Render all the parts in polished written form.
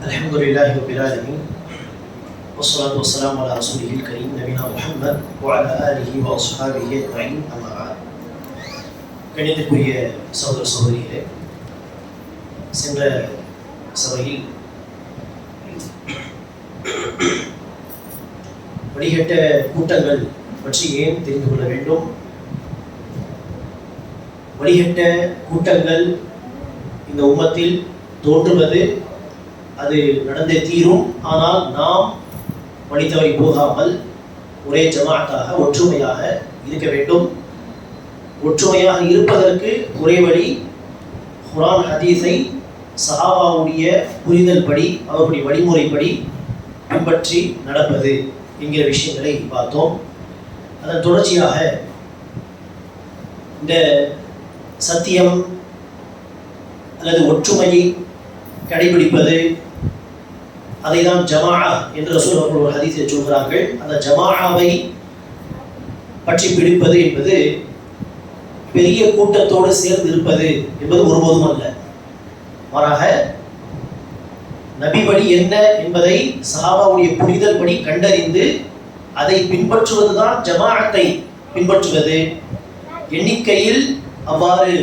Alhamdulillahi Rabbil Alamin. Wassalatu wassalamu ala rasulihil karim nabina Muhammad wa ala alihi wa ashabihi ajma'in. Amma ba'd. கணிதக்குரிய சகோதர சகோதரிகளே, சென்ற சபையில் வழிகட்ட கூட்டங்கள் பற்றி ஏன் தெரிந்து கொள்ள வேண்டும், வழிகட்ட கூட்டங்கள் இந்த உம்மத்தில் தோன்றுவது அது நடந்தே தீரும். ஆனால் நாம் வழி தவறி போகாமல் ஒரே ஜமாத்தாக ஒற்றுமையாக இருக்க வேண்டும். ஒற்றுமையாக இருப்பதற்கு ஒரே வழி குர்ஆன் ஹதீஸை சஹாபாவுடைய புரிதல் படி, அவர்களுடைய வழிமுறைப்படி பின்பற்றி நடப்பது என்கிற விஷயங்களை பார்த்தோம். அதன் தொடர்ச்சியாக இந்த சத்தியம் அல்லது ஒற்றுமையை கடைபிடிப்பது, அதை தான் ஜமாஅ என்று ரசூல் அவர்கள் ஒரு ஹதீஸில் சொல்கிறார்கள். அந்த ஜமாஅவை பற்றி பிடிப்பது என்பது பெரிய கூட்டத்தோடு சேர்ந்து இருப்பது என்பது ஒருபோதும் அல்ல. மாறாக நபிபடி என்ன என்பதை சஹாபாவுடைய புரிதல் படி கண்டறிந்து அதை பின்பற்றுவதுதான் ஜமாஅத்தை பின்பற்றுவது. எண்ணிக்கையில் அவ்வாறு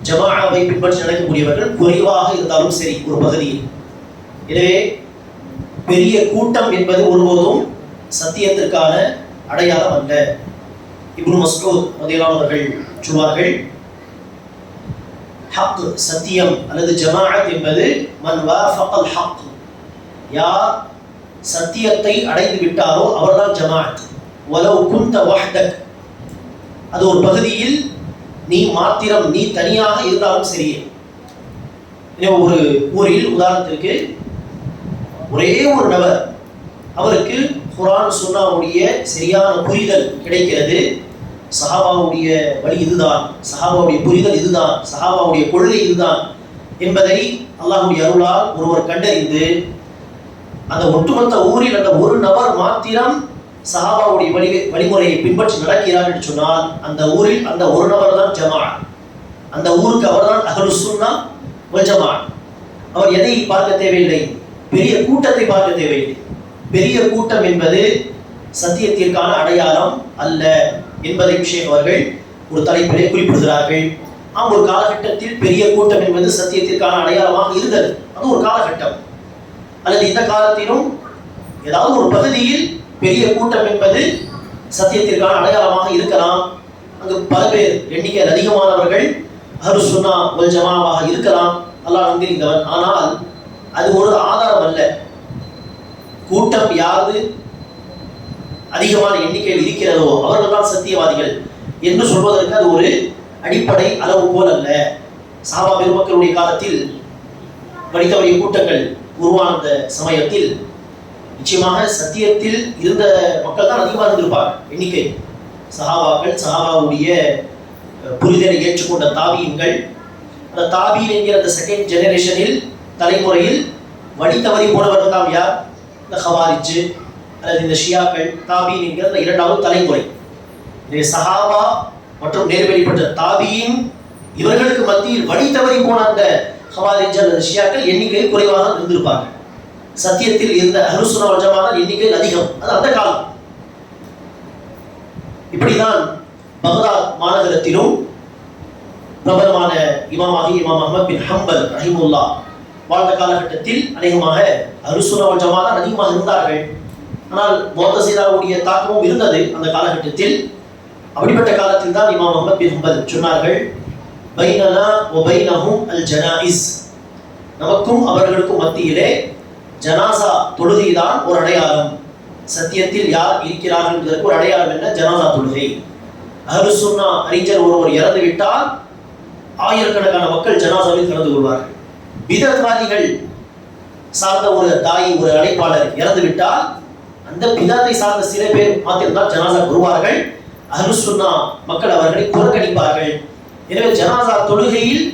ஜமாஅவை பின்பற்றி நடக்கக்கூடியவர்கள் குறைவாக இருந்தாலும் சரி ஒரு பகுதியில். எனவே பெரிய கூட்டம் என்பது ஒருபோதும் சத்தியத்திற்கான அடையாளம் அல்ல. இப்னு மஸ்ஊத் ரலியல்லாஹு அவர்கள் சொல்வார்கள், ஹக் சத்தியம் அல்லது ஜமாஅத் என்பது மன் வாஃபகல் ஹக், யார் சத்தியத்தை அடைந்து விட்டாரோ அவர்தான் ஜமாஅத். வலவ் குன்த வஹ்தக், அது ஒரு பகுதியில் நீ மாத்திரம், நீ தனியாக இருந்தாலும் சரி. ஒரு ஊரில் உதாரணத்திற்கு ஒரே ஒரு நபர், அவருக்கு குர்ஆன் சுன்னாவுடைய சரியான புரிதல் கிடைக்கிறது, சஹாபாவுடைய வழி இதுதான், சஹாபாவுடைய புரிதல் இதுதான், சஹாபாவுடைய கொள்கை இதுதான் என்பதை அல்லாஹ்வுடைய அருளால் ஒருவர் கண்டறிந்து அந்த ஒட்டுமொத்த ஊரில் அந்த ஒரு நபர் மாத்திரம் சஹாபாவுடைய வழிமுறையை பின்பற்றி நடக்கிறார் என்று சொன்னால் அந்த ஊரில் அந்த ஒரு நபர் தான் ஜமாஅத். அந்த ஊருக்கு அவர் தான் அஹ்லுஸ் சுன்னா வல் ஜமாஅத். அவர் எதை பார்க்க தேவையில்லை, பெரிய கூட்டத்தை பார்க்க தேவையில்லை. பெரிய கூட்டம் என்பது சத்தியத்திற்கான அடையாளம் அல்ல என்பதை ஷேக் அவர்கள் ஒரு தலைப்பிலே குறிப்பிடுகிறார்கள். ஒரு காலகட்டத்தில் பெரிய கூட்டம் என்பது சத்தியத்திற்கான அடையாளமாக இருந்தது. அது ஒரு காலகட்டம். அல்லது இந்த காலத்திலும் ஏதாவது ஒரு பகுதியில் பெரிய கூட்டம் என்பது சத்தியத்திற்கான அடையாளமாக இருக்கலாம். அங்கு பல பேர், எண்ணிக்கையில் அதிகமானவர்கள் அஹ்லுஸ் சுன்னா வல் ஜமாஅவாக இருக்கலாம், அல்லாஹ் நம்பியிருந்தவன். ஆனால் அது ஒரு ஆதாரம் அல்ல. கூட்டம் யாது அதிகமான எண்ணிக்கையில் இருக்கிறதோ அவர்கள் தான் சத்தியவாதிகள் என்று சொல்வதற்கு அது ஒரு அடிப்படை அளவு போல் அல்ல. சஹாபா பெருமக்களுடைய காலத்தில் வழித்தவறிய கூட்டங்கள் உருவான சமயத்தில் நிச்சயமாக சத்தியத்தில் இருந்த மக்கள் தான் அதிகமாக இருந்திருப்பார்கள் எண்ணிக்கை. சஹாபாக்கள், சஹாபாவுடைய புரிதலை ஏற்றுக்கொண்ட தாபீன்கள், அந்த தாபீன் என்கிற அந்த செகண்ட் ஜெனரேஷனில் தலைமுறையில் வழி தவறி போனவர்கள் தான் யார்? இந்த ஹவாரிஜ் அல்லது இந்த ஷியாக்கள். தாபீன் என்கிற அந்த இரண்டாவது தலைமுறை. எனவே சஹாபா மற்றும் நேர்வழிப்பட்ட தாபீன் இவர்களுக்கு மத்தியில் வழி தவறி போன அந்த ஹவாரிஜ் அல்லது ஷியாக்கள் எண்ணிக்கையில் குறைவாக இருந்திருப்பார்கள். சத்தியத்தில் இருந்த அஹ்லுஸ் சுன்னா வல் ஜமாஅத் எண்ணிக்கையில் அதிகம். அது அந்த காலம். இப்படிதான் பக்தாத் மாநகரத்திலும் பிரபலமான இமாமாகி இமாம் அஹ்மத் பின் ஹம்பல் ரஹிமுல்லாஹ் வாழ்ந்த காலகட்டத்தில் அநேகமாக அஹ்லுஸ் சுன்னா வல் ஜமாஅத் அதிகமாக இருந்தார்கள். ஆனால் முஅத்தஸிலாவுடைய தாக்கமும் இருந்தது அந்த காலகட்டத்தில். அப்படிப்பட்ட காலத்தில் தான் இமாம் அஹ்மத் பின் ஹம்பல் சொன்னார்கள், பைனனா வ பைனஹும் அல் ஜனாயிஸ், நமக்கும் அவர்களுக்கும் மத்தியிலே ஜனாசா தொழுகைதான் ஒரு அடையாளம். சத்தியத்தில் யார் இருக்கிறார்கள் என்பதற்கு ஒரு அடையாளம் என்ன? ஜனாசா தொழுகை. அஹ்லுஸ் சுன்னா அறிஞர் ஒருவர் இறந்து விட்டால் ஆயிரக்கணக்கான மக்கள் ஜனாசாவில் கலந்து கொள்வார்கள். பிதத்வாதிகள் சார்ந்த ஒரு தாய், ஒரு அழைப்பாளர் இறந்து விட்டால் அந்த பிதத்தை சார்ந்த சில பேர் மாத்திரம்தான் ஜனாசா வருவார்கள். அஹ்லுஸ் சுன்னா மக்கள் அவர்களை புறக்கணிப்பார்கள். எனவே ஜனாசா தொழுகையில்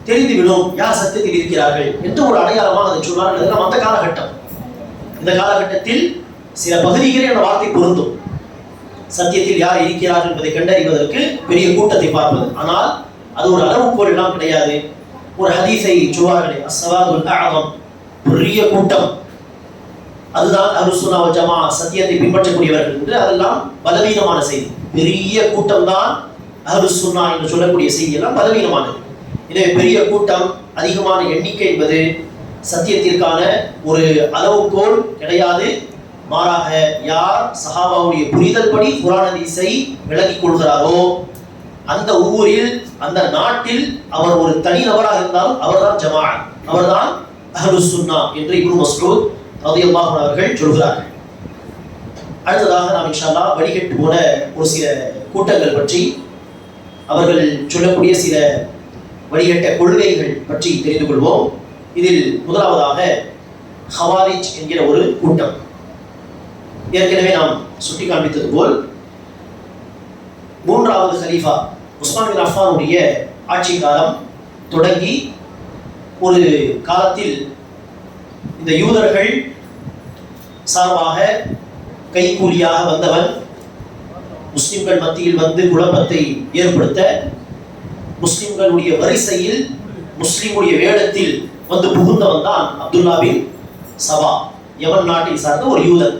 தெரிந்துவிடும் யார் சத்தியத்தில் இருக்கிறார்கள் என்று ஒரு அடையாளமாக அதை சொன்னார்கள். அந்த காலகட்டம். இந்த காலகட்டத்தில் சில பகுதிகளில் அந்த வார்த்தை பொருந்தும். சத்தியத்தில் யார் இருக்கிறார்கள் என்பதை கண்டறிவதற்கு பெரிய கூட்டத்தை பார்ப்பது. ஆனால் அது ஒரு அளவுகோல் எல்லாம் கிடையாது. ஒரு ஹதீஸை சொல்வார்களே, அஸ்ஸவாதுல் அஅதம், பெரிய கூட்டம், அதுதான் அஹ்லுஸ் சுன்னா வல் ஜமாஅ, சத்தியத்தை பின்பற்றக்கூடியவர்கள் என்று. அதெல்லாம் பலவீனமான செய்தி. பெரிய கூட்டம் தான் அஹ்லுஸ் சுன்னா என்று சொல்லக்கூடிய செய்தி எல்லாம் பலவீனமானது. எனவே பெரிய கூட்டம், அதிகமான எண்ணிக்கை என்பது சத்தியத்திற்கான ஒரு அளவுகோல் கிடையாது. மாறாக யார் சஹாபாவுடைய புரிதல் படி குர்ஆன் ஹதீஸை விளங்கிக் கொள்கிறாரோ, அந்த ஊரில், அந்த நாட்டில் அவர் ஒரு தனி நபராக இருந்தாலும் அவர்தான் ஜமாஅத், அவர்தான் அஹ்லுஸ் சுன்னா என்று இப்னு மஸ்ஊத் ரலியல்லாஹு அன்ஹு அவர்கள் சொல்கிறார்கள். அடுத்ததாக நாம் இன்ஷா அல்லாஹ் வழிகட்டு போன ஒரு சில கூட்டங்கள் பற்றி, அவர்கள் சொல்லக்கூடிய சில வழிகட்ட கொள்கைகள் பற்றி தெரிந்து கொள்வோம். இதில் முதலாவதாக ஹவாரிஜ் என்கிற ஒரு கூட்டம். ஏற்கனவே நாம் சுட்டி காண்பித்தது போல், மூன்றாவது கலீஃபா உஸ்மான் பின் அஃபானுடைய ஆட்சி காலம் தொடங்கி ஒரு காலத்தில் இந்த யூதர்கள் சார்பாக கைக்கூலியாக வந்தவன் முஸ்லிம்கள் மத்தியில் வந்து குழப்பத்தை ஏற்படுத்த, முஸ்லிம்களுடைய வரிசையில் முஸ்லிமுடைய வேடத்தில் வந்து புகுந்தவன் தான் அப்துல்லா பின் சபா, யமன் நாட்டை சார்ந்த ஒரு யூதன்.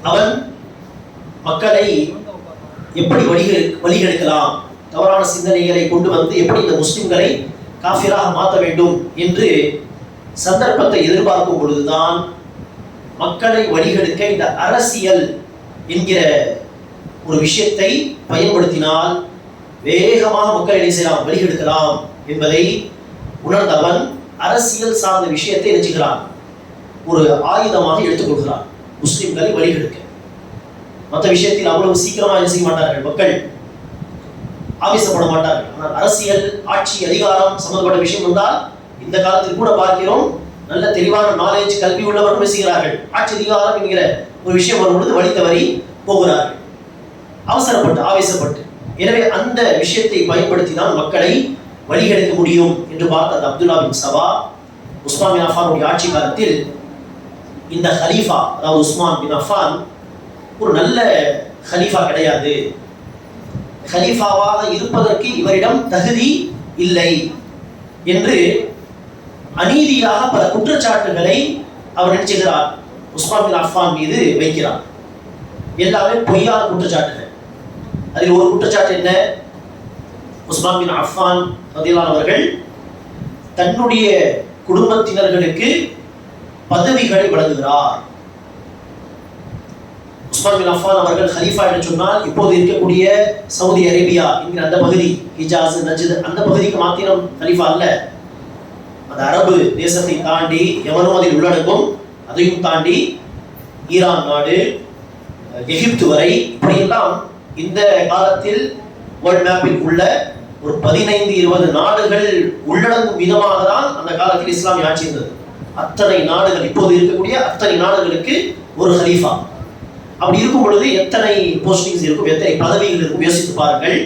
அவன் மக்களை எப்படி வழிகெடுக்கலாம், தவறான சிந்தனைகளை கொண்டு வந்து எப்படி இந்த முஸ்லிம்களை காஃபிராக மாற்ற வேண்டும் என்று சந்தர்ப்பத்தை எதிர்பார்க்கும் பொழுதுதான் மக்களை வழிகெடுக்க இந்த அரசியல் என்கிற ஒரு விஷயத்தை பயன்படுத்தினால் வேகமாக மக்களை என்ன செய்யலாம், வழிகெடுக்கலாம் என்பதை உணர்ந்தவன் அரசியல் சார்ந்த விஷயத்தை நினைச்சுக்கிறான், ஒரு ஆயுதமாக எடுத்துக்கொள்கிறான், முஸ்லிம்களை வழிகெடுக்க. மற்ற விஷயத்தில் அவ்வளவு சீக்கிரமாக செய்ய மாட்டார்கள், மக்கள் ஆவேசப்பட மாட்டார்கள். ஆனால் அரசியல், ஆட்சி, அதிகாரம் சம்பந்தப்பட்ட விஷயம் வந்தால் இந்த காலத்தில் கூட பார்க்கிறோம், நல்ல தெளிவான நாலேஜ், கல்வி உள்ளவர்கள் பேசுகிறார்கள். ஆட்சி அதிகாரம் என்கிற ஒரு விஷயம் வரும்பொழுது வழி தவறி போகிறார்கள், அவசரப்பட்டு, ஆவேசப்பட்டு. எனவே அந்த விஷயத்தை பயன்படுத்தி தான் மக்களை வழிகெடுக்க முடியும் என்று பார்த்த அந்த அப்துல்லா பின் சபா உஸ்மான் பின் அஃபானுடைய ஆட்சி காலத்தில் இந்த ஹலீஃபா, அதாவது உஸ்மான் பின் அஃபான் ஒரு நல்ல ஹலீஃபா கிடையாது, ஹலீஃபாவாக இருப்பதற்கு இவரிடம் தகுதி இல்லை என்று அநீதியாக பல குற்றச்சாட்டுகளை அவர் நினைச்சுகிறார், உஸ்மான் பின் அஃபான் மீது வைக்கிறார். எல்லாமே பொய்யான குற்றச்சாட்டுகள். அதில் ஒரு குற்றச்சாட்டு என்ன, உஸ்மான் பின் அஃபான் ரலியல்லாஹு அவர்கள் தன்னுடைய குடும்பத்தினர்களுக்கு பதவிகளை வழங்குகிறார். உஸ்மான் பின் அஃபான் அவர்கள் ஹலீஃபா என்று சொன்னால் இப்போது இருக்கக்கூடிய சவுதி அரேபியா என்கிற அந்த பகுதி, ஹிஜாஸ், நஜ்த், அந்த பகுதிக்கு மாத்திரம் ஹலீஃபா அல்ல, அந்த அரபு தேசத்தை தாண்டி யமனும் அதில் உள்ளடங்கும், அதையும் தாண்டி ஈரான் நாடு, எகிப்து வரை, இப்படியெல்லாம் இந்த காலத்தில் வேர்ல்ட் மேப்பில் உள்ள ஒரு 15-20 நாடுகள் உள்ளடங்கும் விதமாக தான் அந்த காலத்தில் இஸ்லாமிய ஆட்சி இருந்தது. அத்தனை நாடுகள், இப்போது இருக்கக்கூடிய அத்தனை நாடுகளுக்கு ஒரு ஹலீஃபா. அப்படி இருக்கும் பொழுது எத்தனை போஸ்டிங்ஸ் இருக்கும், எத்தனை பதவிகள் இருக்கும், யோசித்து பாருங்கள்.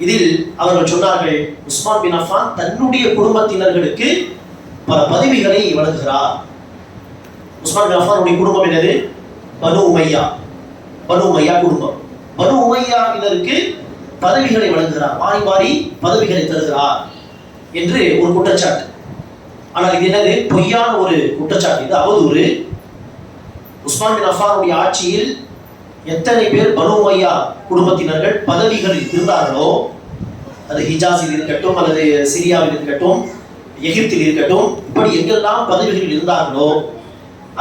இதில் அவர்கள் சொன்னார்கள், உஸ்மான் பின் அஃபான் தன்னுடைய குடும்பத்தினர்களுக்கு பல பதவிகளை வழங்குகிறார். உஸ்மான் பின் அஃபானுடைய குடும்பம் என்னது? பனு உமையா, பனு உமையா குடும்பம். பனு உமையாவினருக்கு பதவிகளை வழங்குகிறார், மாறி மாறி பதவிகளை தருகிறார் என்று ஒரு குற்றச்சாட்டு. ஆனால் இது என்னது? பொய்யான ஒரு குற்றச்சாட்டு, இது அவதூறு. உஸ்மான் பின் அஃபானுடைய ஆட்சியில் எத்தனை பேர் பனு உமையா குடும்பத்தினர்கள் பதவிகளில் இருந்தார்களோ, அது ஹிஜாஸில் இருக்கட்டும், அல்லது சிரியாவில் இருக்கட்டும், எகிப்தில் இருக்கட்டும், இப்படி எங்கெல்லாம் பதவிகளில் இருந்தார்களோ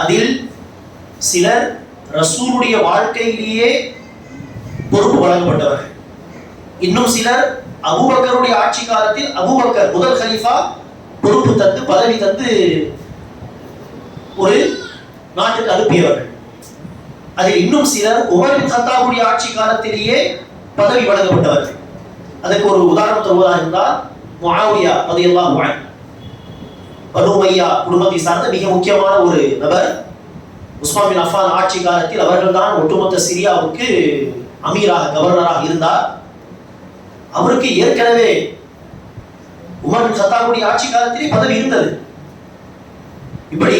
அதில் சிலர் ரசூலுடைய வாழ்க்கையிலேயே பொறுப்பு வழங்கப்பட்டவர்கள். இன்னும் சிலர் அபூபக்கருடைய ஆட்சி காலத்தில் அபூபக்கர் முதல் கலீஃபா பொறுப்பு தந்து, பதவி தந்து ஒரு நாட்டுக்கு அனுப்பியவர்கள். அதில் இன்னும் சிலர் உமர் பின் கத்தாபுடைய ஆட்சி காலத்திலேயே பதவி வழங்கப்பட்டவர்கள். அதற்கு ஒரு உதாரணம் தருவதாக இருந்தால், முஆவியா ரலியல்லாஹு அன்ஹு, பனு உமையா குடும்பத்தை சார்ந்த மிக முக்கியமான ஒரு நபர். உஸ்மான் பின் அஃபான் ஆட்சி காலத்தில் அவர்கள் தான் ஒட்டுமொத்த சிரியாவுக்கு அமீராக, கவர்னராக இருந்தார். அவருக்கு ஏற்கனவே உமர் பின் கத்தாபுடைய ஆட்சி காலத்திலே பதவி இருந்தது. இப்படி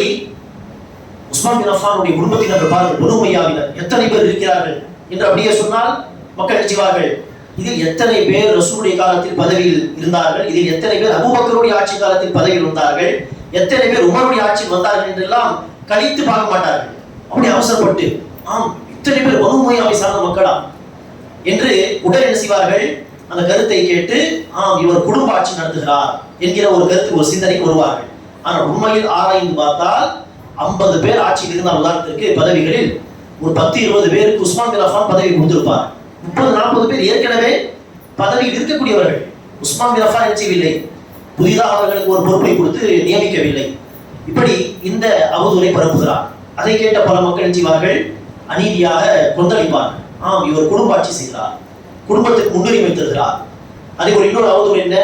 உஸ்மான் பின் அஃபானுடைய குடும்பத்தினர் பாருங்கள், பனு உமையாவினர் எத்தனை பேர் இருக்கிறார்கள் என்று அப்படியே சொன்னால் மக்கள் நினைச்சுவார்கள், இதில் எத்தனை பேர் ரசூலுடைய காலத்தில் பதவியில் இருந்தார்கள், இதில் எத்தனை பேர் அபூபக்கருடைய ஆட்சி காலத்தில் பதவியில் இருந்தார்கள், எத்தனை பேர் உமருடைய ஆட்சியில் வந்தார்கள் என்றெல்லாம் கழித்து பார்க்க மாட்டார்கள். அப்படி அவசரப்பட்டு இத்தனை பேர் பனு உமையாவை சார்ந்த மக்களா என்று உடல் என்ன செய்வார்கள், அந்த கருத்தை கேட்டு இவர் குடும்ப ஆட்சி நடத்துகிறார் என்கிற ஒரு கருத்து, ஒரு சிந்தனை வருவார்கள். ஆனால் உண்மையில் ஆராய்ந்து பார்த்தால் 50 பேர் ஆட்சியில் இருந்தால் உதாரணத்திற்கு பதவிகளில் ஒரு 10-20 பேருக்கு உஸ்மான் பின் அஃபான் பதவி கொடுத்திருப்பார். 30-40 பேர் ஏற்கனவே பதவியில் இருக்கக்கூடியவர்கள். உஸ்மான் பின் அஃபான் என்ன செய்யவில்லை, புதிதாக அவர்களுக்கு ஒரு பொறுப்பை கொடுத்து நியமிக்கவில்லை. இப்படி இந்த அவதூறை பரப்புகிறார். அதை கேட்ட பல மக்கள் என்ன செய்வார்கள், அநீதியாக கொந்தளிப்பார்கள். இவர் குடும்ப ஆட்சி செய்கிறார், குடும்பத்துக்கு முன்னுரிமை தருகிறார். அதே ஒரு இன்னொரு அவதூறு என்ன,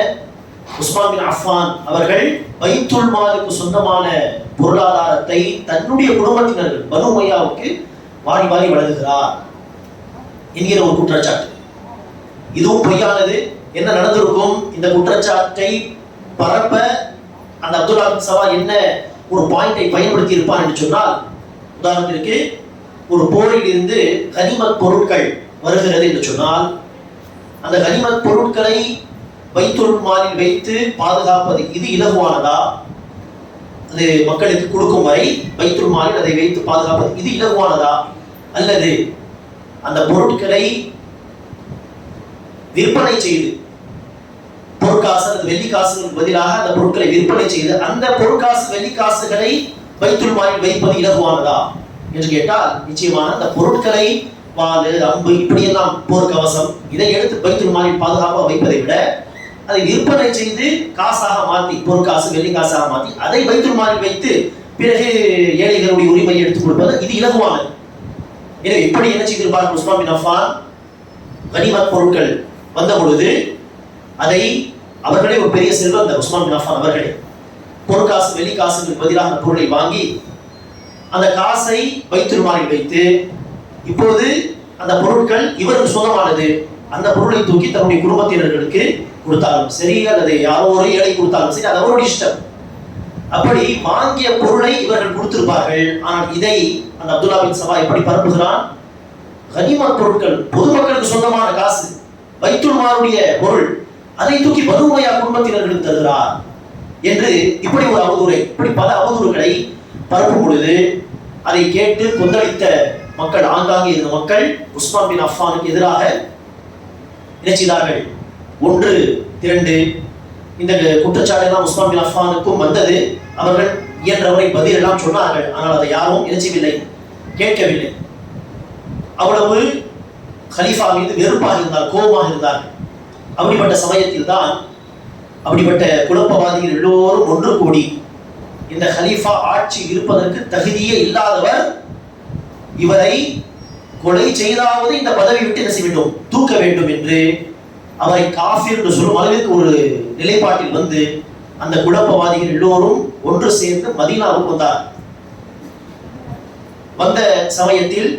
உஸ்மான் பின் அஃபான் அவர்கள் பைத்துல் மாலுக்கு சொந்தமான பொருளாதாரத்தை தன்னுடைய குடும்பத்தினர்கள் பனு உமையாவுக்கு வாரி வாரி வழங்குகிறார் என்கிற ஒரு குற்றச்சாட்டு. இதுவும் பொய்யானது. என்ன நடந்திருக்கும், இந்த குற்றச்சாட்டை பரப்ப அந்த அப்துல்லா பின் சவா என்ன ஒரு பாயிண்டை பயன்படுத்தி இருப்பார் என்று சொன்னால், உதாரணத்திற்கு ஒரு போரில் இருந்து கனிமத் பொருட்கள் வருகிறது என்று சொன்னால், அந்த கனிமத் பொருட்களை பைத்துல் மாலில் வைத்து பாதுகாப்பது இது இலகுவானதா, அது மக்களுக்கு கொடுக்கும் வரை பைத்துல் மாலில் அதை வைத்து பாதுகாப்பது இது இலகுவானதா, அல்லது அந்த பொருட்களை விற்பனை செய்து பொற்காசு அல்லது வெள்ளிக்காசுகளுக்கு பதிலாக அந்த பொருட்களை விற்பனை செய்து அந்த பொற்காசு வெள்ளிக்காசுகளை பைத்துல் மாலில் வைப்பது இலகுவானதா என்று கேட்டால், நிச்சயமான அந்த பொருட்களை வாளு அம்பு இப்படியெல்லாம் போர்க்கவசம் இதை எடுத்து பைத்துல் மாலில் பாதுகாப்பாக வைப்பதை விட அதை விற்பனை செய்து காசாக மாற்றி பொற்காசு வெள்ளிக்காசாக மாற்றி அதை பைத்துல் மாலில் வைத்து பிறகு ஏழைகளுடைய உரிமையை எடுத்துக் கொடுப்பது இது இலகுவானது. எனவே இப்படி என்ன செய்திருப்பார்கள், உஸ்மான் பின் அஃபான் கனிமத் பொருட்கள் வந்த பொழுது அதை அவர்களே ஒரு பெரிய செல்வந்தர் உஸ்மான் பின் அஃபான் அவர்களே பொற்காசு வெள்ளிக்காசுக்கு பதிலாக அந்த பொருளை வாங்கி அந்த காசை பைத்துல் மாலில் வைத்து இப்போது அந்த பொருட்கள் இவருக்கு சொந்தமானது, அந்த பொருளை தூக்கி தன்னுடைய குடும்பத்தினர்களுக்கு கொடுத்தாலும் சரி அல்லது யாரோ ஒரு ஏழை கொடுத்தாலும் சரி, அது அவருடைய இஷ்டம். அப்படி வாங்கிய பொருளை இவர்கள் கொடுத்திருப்பார்கள். ஆனால் இதை அந்த அப்துல்லா பின் சவா எப்படி பரப்புகிறான், கனிமத் பொருட்கள் பொதுமக்களுக்கு சொந்தமான காசு பைத்துல் மாலுடைய பொருள் அதை தூக்கி பனு உமையா குடும்பத்தினர்களுக்கு தருகிறார் என்று இப்படி ஒரு அவதூறை, இப்படி பல அவதூறுகளை பரப்பும் பொழுது அதை கேட்டு கொந்தளித்த மக்கள், ஆங்காங்கே இருந்த மக்கள் உஸ்மான் பின் அஃபானுக்கு எதிராக நினைச்சார்கள். ஒன்று திரண்டு இந்த குற்றச்சாட்டெல்லாம் உஸ்மான் பின் அஃபானுக்கும் வந்தது. அவர்கள் இயன்றவரை பதில் எல்லாம் சொன்னார்கள். ஆனால் அதை யாரும் நினைச்சவில்லை, கேட்கவில்லை. அவ்வளவு கலீஃபா மீது வெறுப்பாக இருந்தார், கோபமாக இருந்தார்கள். அப்படிப்பட்ட சமயத்தில் தான் அப்படிப்பட்ட குழப்பவாதிகள் எல்லோரும் ஒன்று கூடி இந்த கலீஃபா ஆட்சி இருப்பதற்கு தகுதியே இல்லாதவர், இவரை கொலை செய்தாவது இந்த பதவி விட்டு என்ன செய்ய வேண்டும், தூக்க வேண்டும் என்று அவரை காஃபிர் என்று சொல்லும் அளவிற்கு ஒரு நிலைப்பாட்டில் வந்து அந்த குழப்பவாதிகள் எல்லோரும் ஒன்று சேர்ந்து மதீனாவுக்கு வந்தார். வந்த சமயத்தில்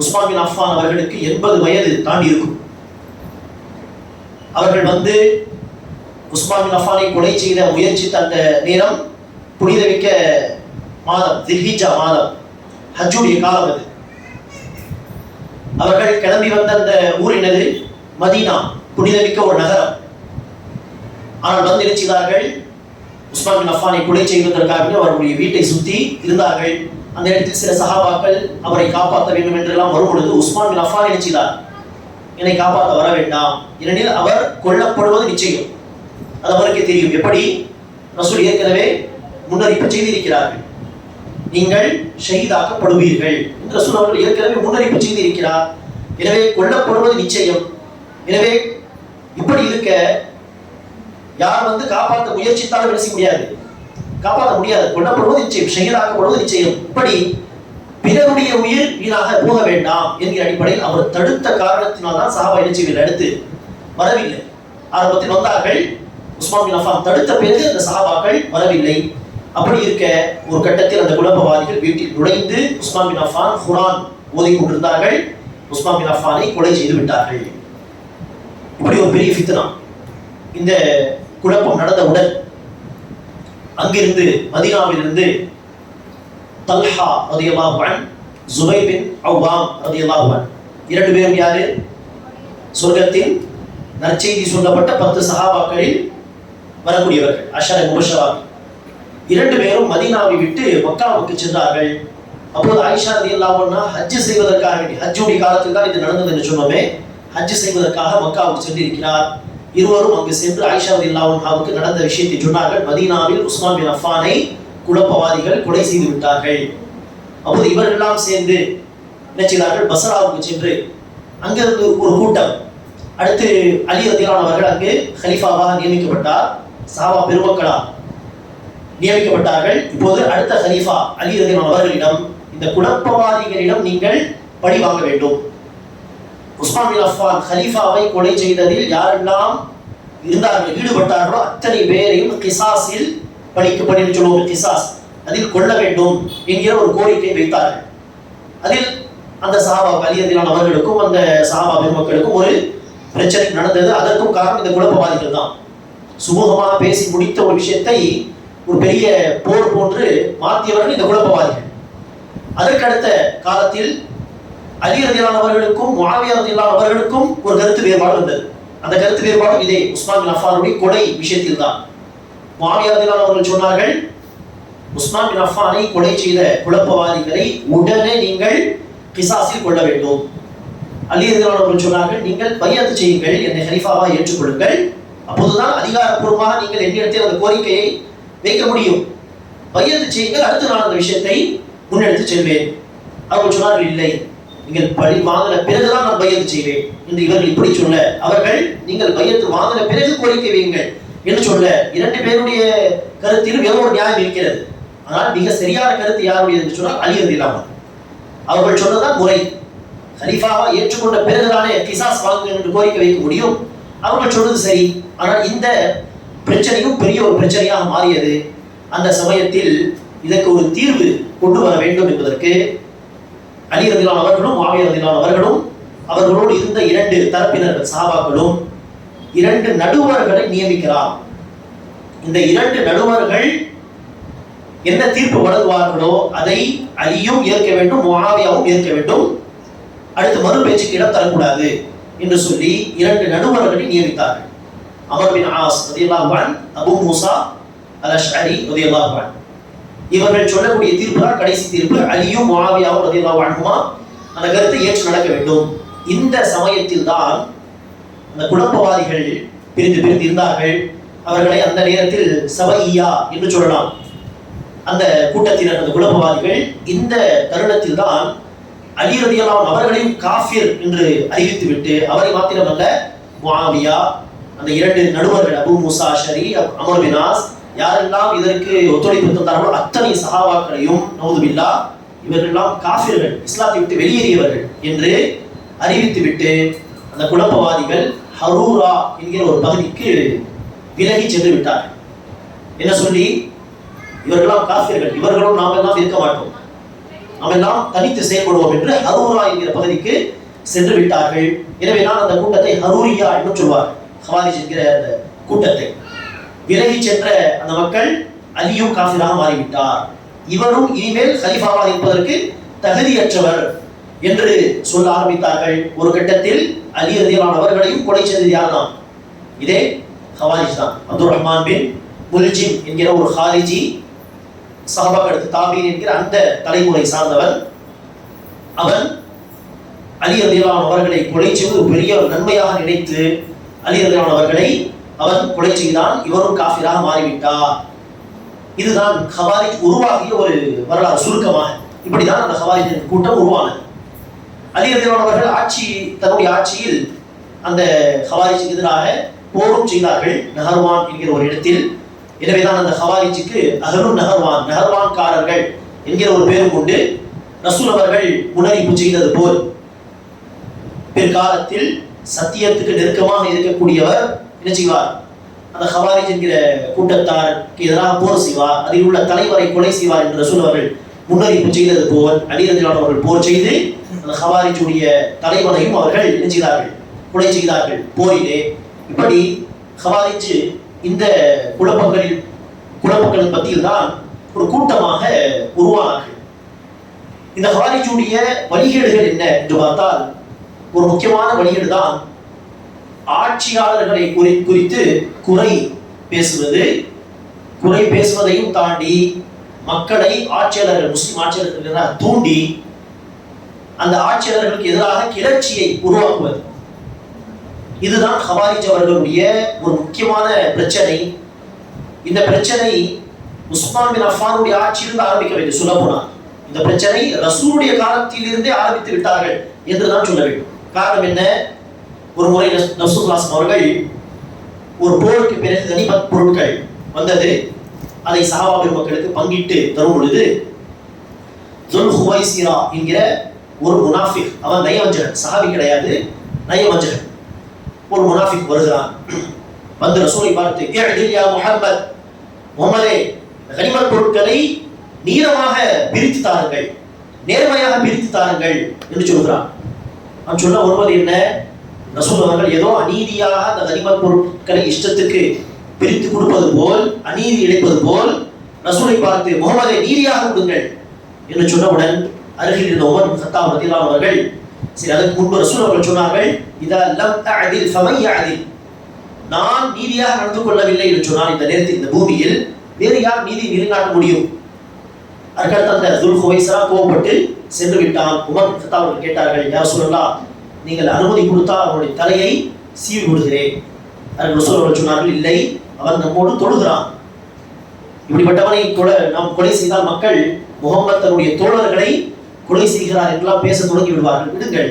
உஸ்மான் பின் அஃபான் அவர்களுக்கு 80 வயது தாண்டி இருக்கும். அவர்கள் வந்து உஸ்மான் பின் அஃபானை கொலை செய்த முயற்சித்த அந்த நேரம் புனிதமிக்க மாதம், தில்ஹிஜ்ஜா மாதம், ஹஜ்ஜுடைய காலம் அது. அவர்கள் கிளம்பி வந்த அந்த ஊரினது மதீனா, புனிதமிக்க ஒரு நகரம். ஆனால் வந்து நினைச்சார்கள், உஸ்மான் பின் அஃபானை கொலை செய்வதற்காக அவருடைய வீட்டை சுற்றி இருந்தார்கள். அந்த இடத்தில் சில சஹாபாக்கள் அவரை காப்பாற்ற வேண்டும் என்றெல்லாம் வரும் பொழுது உஸ்மான் பின் அஃபான் நினைச்சார், என்னை காப்பாற்ற வர வேண்டாம், ஏனெனில் அவர் கொல்லப்படுவது நிச்சயம், அது அவருக்கே தெரியும். எப்படி ரசூல் ஏற்கனவே முன்னறிப்பு செய்திருக்கிறார்கள், நீங்கள் ஷஹீதாக்கப்படுவீர்கள் என்று ரசூல் அவர்கள் ஏற்கனவே முன்னறிப்பு செய்திருக்கிறார். எனவே கொல்லப்படுவது நிச்சயம். எனவே இப்படி இருக்க யார் வந்து காப்பாற்ற முயற்சித்தாலும் என்ன செய்ய முடியாது, காப்பாற்ற முடியாது. கொல்லப்படுவது நிச்சயம், ஷஹீதாக்கப்படுவது நிச்சயம். இப்படி பிறருடைய உயிர் வீணாக போக வேண்டாம் என்கிற அடிப்படையில் அவர் தடுத்த காரணத்தினால் தான் சஹாபா நிச்சயவில் அடுத்து வரவில்லை. ஆரம்பத்தில் வந்தார்கள், உஸ்மான் பின் அஃபான் தடுத்த பிறகு அந்த சஹாபாக்கள் வரவில்லை. அப்படி இருக்க ஒரு கட்டத்தில் அந்த குழப்பவாதிகள் வீட்டில் நுழைந்து உஸ்மான் பின் அஃபான் குர்ஆன் ஓதிக் கொண்டிருந்தார்கள். உஸ்மான் பின் அஃபானை கொலை செய்து விட்டார்கள். இப்படி ஒரு பெரிய ஃபித்னா. இந்த குழப்பம் நடந்தவுடன் அங்கிருந்து மதீனாவிலிருந்து தல்ஹா ரலியல்லாஹு அன்ஹு, ஜுபைர் பின் அவ்வாம் ரலியல்லாஹு அன்ஹு, இரண்டு பேரும் யாரு, சொர்க்கத்தின் நற்செய்தி சொல்லப்பட்ட 10 சஹாபாக்களில் வரக்கூடியவர்கள் அஷர முபஷராத். 2 பேரும் மதீனாவை விட்டு மக்காவுக்கு சென்றார்கள். அப்போது ஆயிஷா ரலியல்லாஹு அன்ஹா ஹஜ் செய்வதற்காக வேண்டி, ஹஜ்ஜுடைய காலத்தில் தான் இது நடந்தது என்று சொன்னோமே, ஹஜ் செய்வதற்காக மக்காவுக்கு சென்றிருக்கிறார். இருவரும் அங்கு சென்று ஆயிஷா ரலியல்லாஹு அன்ஹாவுக்கு நடந்த விஷயத்தை சொன்னார்கள். மதீனாவில் உஸ்மான் பின் அஃபானை குழப்பவாதிகள் கொலை செய்து விட்டார்கள். அப்போது இவர்களெல்லாம் சேர்ந்து என்ன செய்தார்கள், பஸ்ராவுக்கு சென்று அங்கிருந்து ஒரு கூட்டம், அடுத்து அலி ரலியல்லாஹு அவர்கள் அங்கு ஹலீஃபாவாக நியமிக்கப்பட்டார். சஹாபா பெருமக்களா நியமிக்கப்பட்டார்கள். இப்போது அடுத்த ஹலீஃபா அலி ரலியல்லாஹு அவர்களிடம், இந்த குழப்பவாதிகளிடம் நீங்கள் பழி வாங்க வேண்டும். உஸ்மான் பின் அஃபான் ஹலீஃபாவை கொலை செய்ததில் யாரெல்லாம் இருந்தார்கள், ஈடுபட்டார்களோ அத்தனை பேரையும் கிசாஸில் பழிக்கு சொல்லுவோம், கிசாஸ், அதில் கொள்ள வேண்டும் என்கிற ஒரு கோரிக்கை வைத்தார்கள். அதில் அந்த சஹாபா அலி ரலியல்லாஹு அவர்களுக்கும் அந்த சஹாபா பெருமக்களுக்கும் ஒரு பிரச்சனை நடந்தது. அதற்கும் காரணம் இந்த குழப்பவாதிகள் தான். சுமூகமாக பேசி முடித்த ஒரு விஷயத்தை ஒரு பெரிய போர் போன்று மாற்றியவர்கள் இந்த குழப்பவாதிகள். அதற்கடுத்த காலத்தில் அலி ரலியல்லாஹு அவர்களுக்கும் முஆவியா ரலியல்லாஹு அவர்களுக்கும் ஒரு கருத்து வேறுபாடு வந்தது. அந்த கருத்து வேறுபாடு இதே உஸ்மான் பின் அஃபானுடைய கொலை விஷயத்தில் தான். முஆவியா ரலியல்லாஹு அவர்கள் சொன்னார்கள், உஸ்மான் பின் அஃபானை கொலை செய்த குழப்பவாதிகளை உடனே நீங்கள் கிசாஸில் கொள்ள வேண்டும். அலி ரலியல்லாஹு அவர்கள் சொன்னார்கள், நீங்கள் பைஅத் செய்யுங்கள், என்னை ஹலீஃபாவாக ஏற்றுக்கொள்ளுங்கள், அப்போதுதான் அதிகாரப்பூர்வமாக நீங்கள் என்னிடத்தில் அந்த கோரிக்கையை வைக்க முடியும். பைஅத் செய்யுங்கள், அடுத்து நான் அந்த விஷயத்தை முன்னெடுத்து செல்வேன். அவர்கள் சொன்னார்கள், இல்லை, நீங்கள் பழி வாங்கின பிறகுதான் நான் பைஅத் செய்வேன் என்று இவர்கள் இப்படி சொல்ல, அவர்கள் நீங்கள் பைஅத் வாங்கின பிறகு கோரிக்கை வையுங்கள் என்று சொல்ல, 2 பேருடைய கருத்திலும் ஏதோ ஒரு நியாயம் இருக்கிறது. ஆனால் மிக சரியான கருத்து யாருடைய என்று சொன்னால் அலி ரலியல்லாஹு அவர்கள் சொன்னதான் முறை. ஹலீஃபாவா ஏற்றுக்கொண்ட பிறகுதானே கிசாஸ் வாங்குங்கள் என்று கோரிக்கை வைக்க முடியும். அவர்கள் சொன்னது சரி. ஆனால் இந்த பிரச்சனையும் பெரிய ஒரு பிரச்சனையாக மாறியது. அந்த சமயத்தில் இதற்கு ஒரு தீர்வு கொண்டு வர வேண்டும் என்பதற்கு அலி ரலியல்லாஹு அவர்களும் முஆவியா ரலியல்லாஹு அவர்களும் அவர்களோடு இருந்த 2 தரப்பினர்கள் சஹாபாக்களும் 2 நடுவர்களை நியமிக்கிறார். இந்த 2 நடுவர்கள் என்ன தீர்ப்பு வழங்குவார்களோ அதை அலியும் ஏற்க வேண்டும், முஆவியாவும் ஏற்க வேண்டும். அடுத்து மறு பேச்சுக்கு இடம் தரக்கூடாது என்று சொல்லி 2 நடுவர்களை நியமித்தார்கள். அமர் பின் ஆஸ் ரலியல்லாஹு அன்ஹு, அபூ மூஸா அல்-அஷ்அரி ரலியல்லாஹு அன்ஹு. இவர்கள் சொல்லக்கூடிய தீர்ப்பு தான் கடைசி தீர்ப்பு. அலியும் முஆவியாவும் ரலியல்லாஹு அன்ஹுமா அந்த கருத்தை ஏற்று நடக்க வேண்டும். இந்த சமயத்தில் தான் அந்த குழப்பவாதிகள் பிரிந்து இருந்தார்கள். அவர்களை அந்த நேரத்தில் சபையா என்று சொல்லலாம். அந்த கூட்டத்தினர், அந்த குழப்பவாதிகள் இந்த தருணத்தில் தான் அலி ரலியல்லாஹு அவர்களையும் காஃபிர் என்று அறிவித்துவிட்டு, அவரை மாத்திரமல்ல முஆவியா, அந்த 2 நடுவர்கள் அபூ மூஸா அஷ்அரி, அமர் பின் ஆஸ், யாரெல்லாம் இதற்கு ஒத்துழைப்பு தந்தார்களோ அத்தனை சஹாபாக்களையும் நவுதுபில்லாஹ் இவர்களெல்லாம் காஃபிர்கள், இஸ்லாத்தை விட்டு வெளியேறியவர்கள் என்று அறிவித்துவிட்டு அந்த குழப்பவாதிகள் ஹரூரா என்கிற ஒரு பகுதிக்கு விலகி சென்று விட்டார்கள். என்ன சொல்லி, இவர்களெல்லாம் காஃபிர்கள், இவர்களும் நாம் எல்லாம் இருக்க மாட்டோம், நாம் எல்லாம் தனித்து செயல்படுவோம் என்று ஹரூரா என்கிற பகுதிக்கு சென்று விட்டார்கள். எனவே நான் அந்த கூட்டத்தை ஹரூரியா என்று சொல்வார். ஹவாரிஜ் என்கிற அந்த கூட்டத்தை விலகி சென்ற அந்த மக்கள் அலியும் காஃபிராக மாறிவிட்டார், இவரும் இனிமேல் கலீஃபாவாக இருப்பதற்கு தகுதியற்றவர் என்று சொல்ல ஆரம்பித்தார்கள். ஒரு கட்டத்தில் அலி ரலியல்லாஹு அவர்களையும் கொலை செய்தது யார்தான்? இதே ஹவாரிஜ் தான். அப்துர் ரஹ்மான் பின் முல்ஜிம் என்கிற ஒரு ஹாரிஜி, சஹாபாக்கள் அடுத்து தாபீன் என்கிற அந்த தலைமுறை சார்ந்தவன். அவன் அலி ரலியல்லாஹு அவர்களை கொலை செய்து ஒரு பெரிய நன்மையாக நினைத்து அலி ரலியல்லாஹு அவர்களை அவன் கொலை செய்தான். இவரும் காஃபிராக மாறிவிட்டார். இதுதான் ஹவாரிஜ் உருவாகிய ஒரு வரலாறு சுருக்கமாக. இப்படிதான் அந்த ஹவாரிஜ் கூட்டம் உருவானது. அலி ரலியல்லாஹு அவர்கள் தன்னுடைய ஆட்சியில் அந்த ஹவாரிஜுக்கு எதிராக போரும் செய்தார்கள் நஹர்வான் என்கிற ஒரு இடத்தில். எனவேதான் அந்த ஹவாரிஜுக்கு அஹ்லுன் நஹர்வான்காரர்கள் என்கிற ஒரு பேரும் உண்டு. ரசூல் அவர்கள் முன்னறிவிப்பு செய்தது போல் பிற்காலத்தில் சத்தியத்துக்கு நெருக்கமாக இருக்கக்கூடியவர் என்ன செய்வார்? அந்த ஹவாரிஜ் என்கிற கூட்டத்தாருக்கு எதிராக போர் செய்வார், அதில் உள்ள தலைவரை கொலை செய்வார் என்று ரசூல் அவர்கள் முன்னறிவிப்பு செய்தது போல் அலி ரலியல்லாஹு அவர்கள் போர் செய்து அந்த ஹவாரிஜுடைய தலைவனையும் அவர்கள் என்ன செய்தார்கள்? கொலை செய்தார்கள் போரிலே. இப்படி ஹவாரிஜ் இந்த குழப்பங்களின் மத்தியில் தான் ஒரு கூட்டமாக உருவானார்கள். இந்த ஹவாரிஜுடைய வழிகேடுகள் என்ன என்று பார்த்தால், ஒரு முக்கியமான வழிகேடு தான் ஆட்சியாளர்களை குறித்து குறை பேசுவதையும் தாண்டி மக்களை ஆட்சியாளர்கள் முஸ்லிம் ஆட்சியாளர்கள் தூண்டி அந்த ஆட்சியாளர்களுக்கு எதிராக கிளர்ச்சியை உருவாக்குவது. இதுதான் ஹவாரிஜ் அவர்களுடைய ஒரு முக்கியமான பிரச்சனை. இந்த பிரச்சனை உஸ்மான் பின் அஃபானுடைய ஆட்சியிலிருந்து ஆரம்பிக்கவில்லை. சொல்ல போனால் இந்த பிரச்சனை ரசூலுடைய காலத்திலிருந்தே ஆரம்பித்து விட்டார்கள் என்று தான் சொல்ல வேண்டும். காரணம் என்ன? ஒரு முறை ரசூலுல்லாஹ் அவர்கள் ஒரு போருக்கு பிறகு கனிமத் பொருட்கள் வந்தது. அதை சஹாபா பெருமக்களுக்கு பங்கிட்டு தரும் பொழுது துல் ஹுவைசிரா என்கிற ஒரு முனாஃபிக், அவன் நயவஞ்சகன், சஹாபி கிடையாது, நயவஞ்சகன், ஒரு முனாஃபிக் வருகிறான். வந்து ரசூலை பார்த்து, யா முஹம்மத், முஹம்மதே, கனிமத் பொருட்களை நீளமாக பிரித்து தாருங்கள், நேர்மையாக பிரித்து தாருங்கள் என்று சொல்கிறான். அவன் சொல்ல வருவது என்ன? ரசூல் அவர்கள் ஏதோ அநீதியாக அந்த கனிமத் பொருட்களை இஷ்டத்துக்கு பிரித்து கொடுப்பது போல், அநீதி இழைப்பது போல் ரசூலை பார்த்து, முஹம்மதை நீதியாக கொடுங்கள் என்று சொன்னவுடன் அருகில் இருந்த உமர் பின் கத்தாப் ரலியல்லாஹு அவர்கள், சரி, அதற்கு முன்பு ரசூல் அவர்கள் சொன்னார்கள், இதா லம் தஅதில் ஃபமன் யஅதில், நான் நீதியாக நடந்து கொள்ளவில்லை என்று சொன்னால் இந்த நேரத்தில் இந்த பூமியில் வேறு யார் நீதி நிலைநாட்ட முடியும்? அதற்கடுத்து அந்த துல் ஹுவைஸா கோபப்பட்டு சென்று விட்டான். உமர் பின் கத்தாப் அவர்கள் கேட்டார்கள், யா ரசூலல்லாஹ், நீங்கள் அனுமதி கொடுத்தால் அவனுடைய தலையை சீவி விடுகிறேன். அதற்கு ரசூல் அவர்கள் சொன்னார்கள், இல்லை, அவன் நம்மோடு தொழுகிறான், இப்படிப்பட்டவனை நாம் கொலை செய்தால் மக்கள் முகம்மது தன்னுடைய தோழர்களை கொலை செய்கிறார் என்றெல்லாம் பேச தொடங்கி விடுவார்கள், விடுங்கள்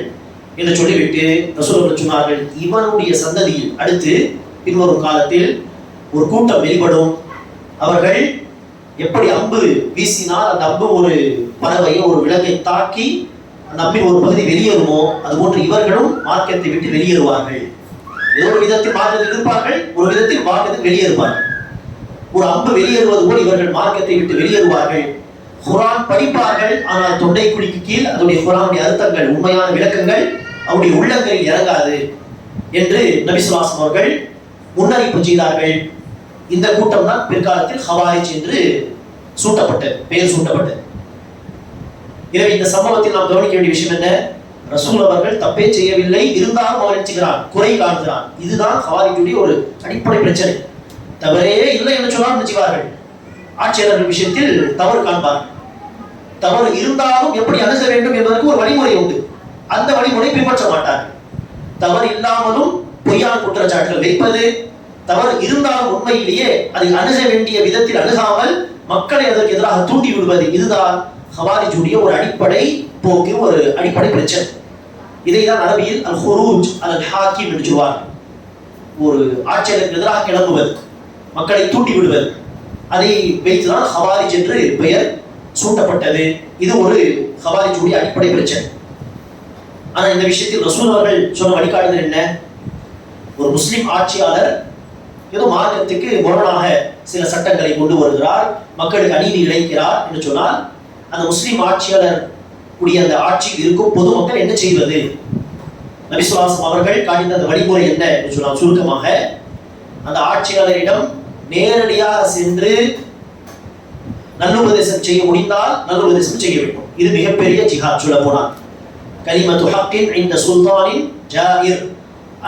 என்று சொல்லிவிட்டு ரசூல் அவர்கள் சொன்னார்கள், இவனுடைய சந்ததியில் அடுத்து பின்வரும் காலத்தில் ஒரு கூட்டம் வெளிப்படும். அவர்கள் எப்படி அம்பு வீசினால் அந்த அம்பு ஒரு பறவையை, ஒரு விலங்கை தாக்கி அந்த அம்பின் ஒரு பகுதி வெளியேறுமோ அதுபோன்று இவர்களும் மார்க்கத்தை விட்டு வெளியேறுவார்கள். ஏதோ ஒரு விதத்தில் மார்க்கத்தில் இருப்பார்கள், ஒரு விதத்தில் மார்க்கத்தில் வெளியேறுவார்கள். ஒரு அம்பு வெளியேறுவது போல் இவர்கள் மார்க்கத்தை விட்டு வெளியேறுவார்கள். குர்ஆன் படிப்பார்கள், ஆனால் தொண்டை குழிக்கு கீழ் அதனுடைய குர்ஆனுடைய அர்த்தங்கள், உண்மையான விளக்கங்கள் அவருடைய உள்ளங்களில் இறங்காது என்று நபி ஸல்லல்லாஹு அலைஹி வஸல்லம் அவர்கள் முன்னறிவிப்பு செய்தார்கள். இந்த கூட்டம் தான் பிற்காலத்தில் ஹவாரிஜ் என்று பெயர் சூட்டப்பட்டது. எனவே இந்த சம்பவத்தில் நாம் கவனிக்க வேண்டிய விஷயம் என்ன? ரசூல் அவர்கள் தப்பே செய்யவில்லை, இருந்தாலும் அவர் நினைச்சுக்கிறான், குறை காண்கிறான். இதுதான் ஹவாரிஜுடைய ஒரு அடிப்படை பிரச்சனை. தவறே இல்லை என்று சொன்னால் நினைச்சுவார்கள், ஆட்சியாளர்கள் விஷயத்தில் தவறு காண்பார்கள். தவறு இருந்தாலும் எப்படி அணுக வேண்டும் என்பதற்கு ஒரு வழிமுறை உண்டு, அந்த வழிமுறை பின்பற்ற மாட்டார்கள். தவறு இல்லாமலும் பொய்யான குற்றச்சாட்டுகள் வைப்பது, தவறு இருந்தாலும் உண்மையிலேயே அதை அணுக வேண்டிய விதத்தில் அணுகாமல் மக்களை அதற்கு எதிராக தூண்டி விடுவது, இதுதான் ஹவாரிஜுடைய ஒரு அடிப்படை போக்கு, ஒரு அடிப்படை பிரச்சனை. இதைதான் அரபியில் அல் ஹுரூஜ் அல் ஹாக்கிம் என்று சொல்வார்கள். ஒரு ஆட்சியாளருக்கு எதிராக கிளம்புவது, மக்களை தூண்டி விடுவது, அதை வைத்துதான் ஹவாரிஜ் என்று பெயர் சூட்டப்பட்டது. இது ஒரு ஹவாரிஜுடைய அடிப்படை பிரச்சனை. ஆனால் இந்த விஷயத்தில் ரசூல் அவர்கள் சொன்ன வழிகாட்டுதல் என்ன? ஒரு முஸ்லிம் ஆட்சியாளர் ஏதோ மார்க்கத்துக்கு முரணாக சில சட்டங்களை கொண்டு வருகிறார், மக்களுக்கு அநீதி இழைக்கிறார் என்று சொன்னால் அந்த முஸ்லிம் ஆட்சியாளர் கூடிய அந்த ஆட்சியில் இருக்கும் பொதுமக்கள் என்ன செய்வது? நபி ஸல்லல்லாஹு அலைஹி வஸல்லம் அவர்கள் காட்டிய அந்த வழிமுறை என்ன என்று சொன்னால் சுருக்கமாக, அந்த ஆட்சியாளரிடம் நேரடியாக சென்று நல்லுபதேசம் செய்ய முடிந்தால் நல்லுபதேசம் செய்ய வேண்டும். இது மிகப்பெரிய ஜிஹாத். சொல்ல போனால் கலிமத்து ஹக்கின் இந்த சுல்தானின் ஜாயிர்,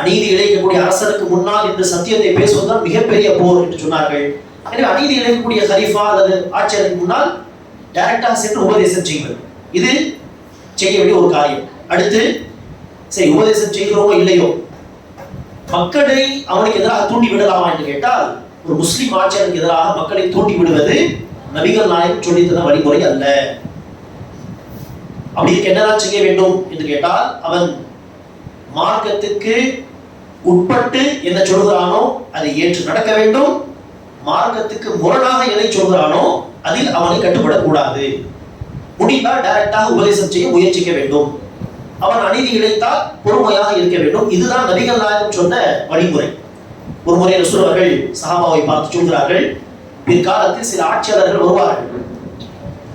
அநீதி இழைக்கக்கூடிய அரசருக்கு முன்னால் இந்த சத்தியத்தை பேசுவதுதான் மிகப்பெரிய போர் என்று சொன்னார்கள். எனவே அநீதி இழைக்கக்கூடிய ஹலீஃபா அல்லது ஆட்சியருக்கு முன்னால் டைரக்டாக சென்று உபதேசம் செய்வது, இது செய்ய வேண்டிய ஒரு காரியம். அடுத்து, சரி, உபதேசம் செய்கிறோமோ இல்லையோ, மக்களை அவனுக்கு எதிராக தூண்டி விடலாமா என்று கேட்டால், ஒரு முஸ்லிம் ஆட்சியருக்கு எதிராக மக்களை தூண்டி விடுவது நபிகள் நாயகம் சொல்லித்தந்த வழிமுறை அல்ல. அப்படி என்னதான் செய்ய வேண்டும் என்று கேட்டால், அவன் மார்க்கத்துக்கு உட்பட்டு என்ன சொல்கிறானோ அதை ஏற்று நடக்க வேண்டும். மார்க்கத்துக்கு முரணாக எதை சொல்கிறானோ அதில் அவனை கட்டுப்படக்கூடாது. முடிந்தால் டைரக்டாக உபதேசம் செய்ய முயற்சிக்க வேண்டும். அவன் அநீதி இழைத்தால் பொறுமையாக இருக்க வேண்டும். இதுதான் நபிகள் நாயகம் சொன்ன வழிமுறை. ஒரு முறை ரசூல் அவர்கள் சஹாபாவை பார்த்து சொல்கிறார்கள், பிற்காலத்தில் சில ஆட்சியாளர்கள் வருவார்கள்,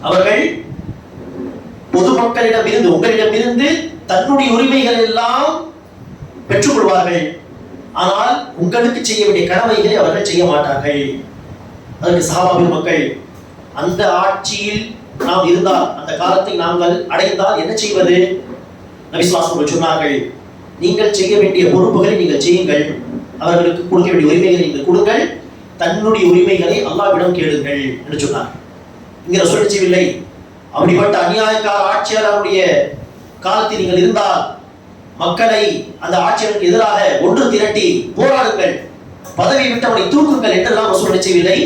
அவர்கள் பொதுமக்களிடமிருந்து, உங்களிடமிருந்து தன்னுடைய உரிமைகள் எல்லாம் பெற்றுக்கொள்வார்கள், ஆனால் உங்களுக்கு செய்ய வேண்டிய கடமைகளை அவர்கள் செய்ய மாட்டார்கள். அதற்கு சஹாபாவின் மக்கள், அந்த ஆட்சியில் நாம் இருந்தால், அந்த காலத்தை நாங்கள் அடைந்தால் என்ன செய்வது? நபி ஸல்லல்லாஹு அலைஹி வஸல்லம் சொன்னார்கள், நீங்கள் செய்ய வேண்டிய பொறுப்புகளை நீங்கள் செய்யுங்கள், அவர்களுக்கு கொடுக்க வேண்டிய உரிமைகளை நீங்கள் கொடுங்கள், தன்னுடைய உரிமைகளை அல்லாஹ்விடம் கேளுங்கள் என்று சொன்னார். இங்கே சொல்லவில்லை அப்படிப்பட்ட அநியாயக்கார ஆட்சியாளருடைய காலத்தில் நீங்கள் இருந்தால் மக்களை அந்த ஆட்சியருக்கு எதிராக ஒன்று திரட்டி போராடுங்கள், பதவி விட்டவனை தூக்குங்கள் என்றெல்லாம் ரசூல் செய்யவில்லை.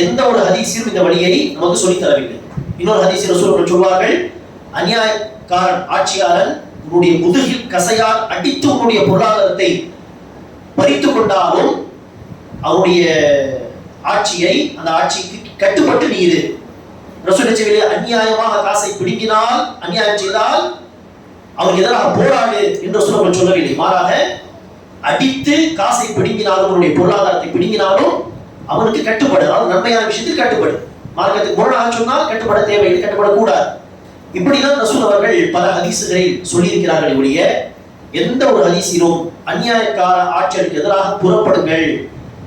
எந்த ஒரு ஹதீஸிலும் இந்த வழியை நமக்கு சொல்லித் தரவில்லை. இன்னொரு ஹதீஸில் ரசூல் சொல்வார்கள், அநியாயக்காரன் ஆட்சியாளன் உன்னுடைய முதுகில் கசையால் அடித்து உன்னுடைய பொருளாதாரத்தை பறித்து கொண்டாலும் அவருடைய ஆட்சியை அந்த ஆட்சிக்கு கட்டுப்பட்டு நீ இரு. ரசூல் செய்யவில்லை அநியாயமாக காசை பிடுங்கினால், அநியாயம் செய்தால் அவருக்கு எதிராக போராடு என்று ரசூல் சொல்லவில்லை. மாறாக அடித்து காசை பிடுங்கினாலும் அவனுடைய பொருளாதாரத்தை பிடுங்கினாலும் அவனுக்கு கட்டுப்படு, அதாவது நன்மையான விஷயத்தில் கட்டுப்படு. மார்க்கத்துக்கு முரணாக சொன்னால் கட்டுப்பட தேவையில்லை, கட்டுப்படக்கூடாது. இப்படிதான் ரசூல் அவர்கள் பல ஹதீசுகளில் சொல்லியிருக்கிறார்கள். ஒழிய எந்த ஒரு ஹதீஸிலும் அநியாயக்கார ஆட்சியருக்கு எதிராக புறப்படுங்கள்,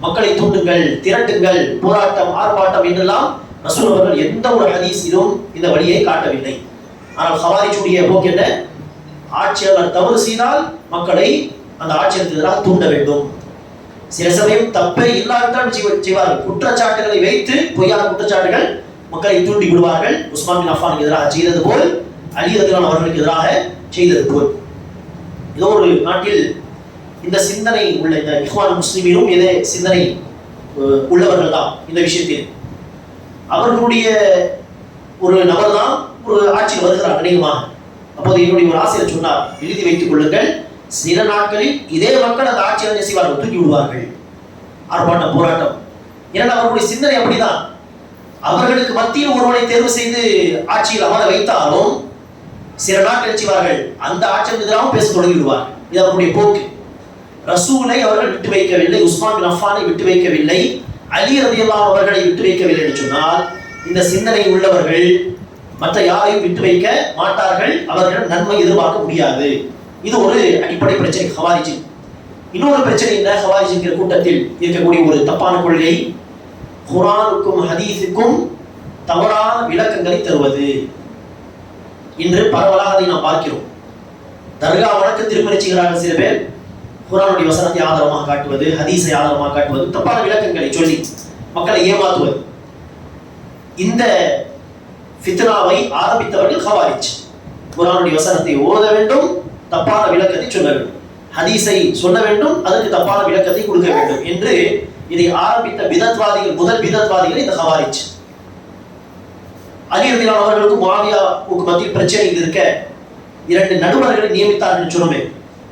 மக்களை தூண்டுங்கள், திரட்டுங்கள், போராட்டம், ஆர்ப்பாட்டம் என்றெல்லாம் ரசூல் அவர்கள் எந்த ஒரு ஹதீஸிலும் இந்த வழியை காட்டவில்லை. ஆனால் ஹவாரிஜுடைய போக்கு என்ன? ஆட்சியாளர் தவறு செய்தால் மக்களை அந்த ஆட்சியருக்கு எதிராக தூண்ட வேண்டும். சில சமயம் தப்பை இல்லாவிட்டால் செய்வார்கள். குற்றச்சாட்டுகளை வைத்து பொய்யான குற்றச்சாட்டுகள் மக்களை தூண்டி விடுவார்கள். உஸ்மான் பின் அஃபானுக்கு எதிராக செய்தது போல், அலி ரலியல்லாஹு அவர்களுக்கு எதிராக செய்தது போல். ஏதோ ஒரு நாட்டில் இந்த சிந்தனை உள்ள இந்த இஹ்வான் முஸ்லிமீனும் இதே சிந்தனை உள்ளவர்கள் தான். இந்த விஷயத்தில் அவர்களுடைய ஒரு நபர் தான் ஒரு ஆட்சியில் வருகிறார் அநேகமாக. அப்போது என்னுடைய ஒரு ஆசிரியர் சொன்னார், எழுதி வைத்துக் கொள்ளுங்கள், சில நாட்களில் இதே மக்கள் அந்த ஆட்சியை செய்வார்கள், தூக்கி விடுவார்கள், ஆர்ப்பாட்டம், போராட்டம். ஏன்னா அவர்களுடைய சிந்தனை அப்படிதான். அவர்களுக்கு மத்தியில் ஒருவனை தேர்வு செய்து ஆட்சியில் அமர வைத்தாலும் சில நாட்கள் செய்வார்கள், அந்த ஆட்சிக்கு எதிராக பேச தொடங்கி விடுவார்கள். இது அவருடைய போக்கு. ரசூலை அவர்கள் விட்டு வைக்கவில்லை, உஸ்மான் பின் அஃபானை விட்டு வைக்கவில்லை, அலி ரலியல்லாஹு அவர்களை விட்டு வைக்கவில்லை என்று சொன்னால் இந்த சிந்தனை உள்ளவர்கள் மற்ற யாரையும் விட்டு வைக்க மாட்டார்கள், அவர்கள் நன்மை எதிர்பார்க்க முடியாது. இது ஒரு அடிப்படை பிரச்சனை ஹவாரிஜ். இன்னொரு பிரச்சனை என்ன? ஹவாரிஜ் என்கிற கூட்டத்தில் இருக்கக்கூடிய ஒரு தப்பான கொள்கை, குர்ஆனுக்கும் ஹதீஸுக்கும் தவறான விளக்கங்களை தருவது. இன்று பரவலாக அதை நாம் பார்க்கிறோம். தர்கா வணக்கத்திற்கு நினைச்சுகிறார்கள் சில பேர், குர்ஆனுடைய வசனத்தை ஆதாரமாக காட்டுவது, ஹதீஸை ஆதாரமாக காட்டுவது, தப்பான விளக்கங்களை சொல்லி மக்களை ஏமாற்றுவது. இந்த ஃபித்னாவை ஆரம்பித்தவர்கள் ஹவாரிஜ். குர்ஆனுடைய வசனத்தை ஓத வேண்டும், தப்பான விளக்கத்தை சொல்ல வேண்டும், ஹதீஸை சொல்ல வேண்டும், அதற்கு தப்பான விளக்கத்தை கொடுக்க வேண்டும் என்று இதை ஆரம்பித்த பிதத்வாதிகள், முதல் பிதத்வாதிகள் இந்த ஹவாரிஜ். அலி ரலியல்லாஹு அவர்களுக்கு முஆவியாவுக்கு மத்தியில் பிரச்சனை இருக்க இரண்டு நடுவர்களை நியமித்தார்கள் சொன்னோமே.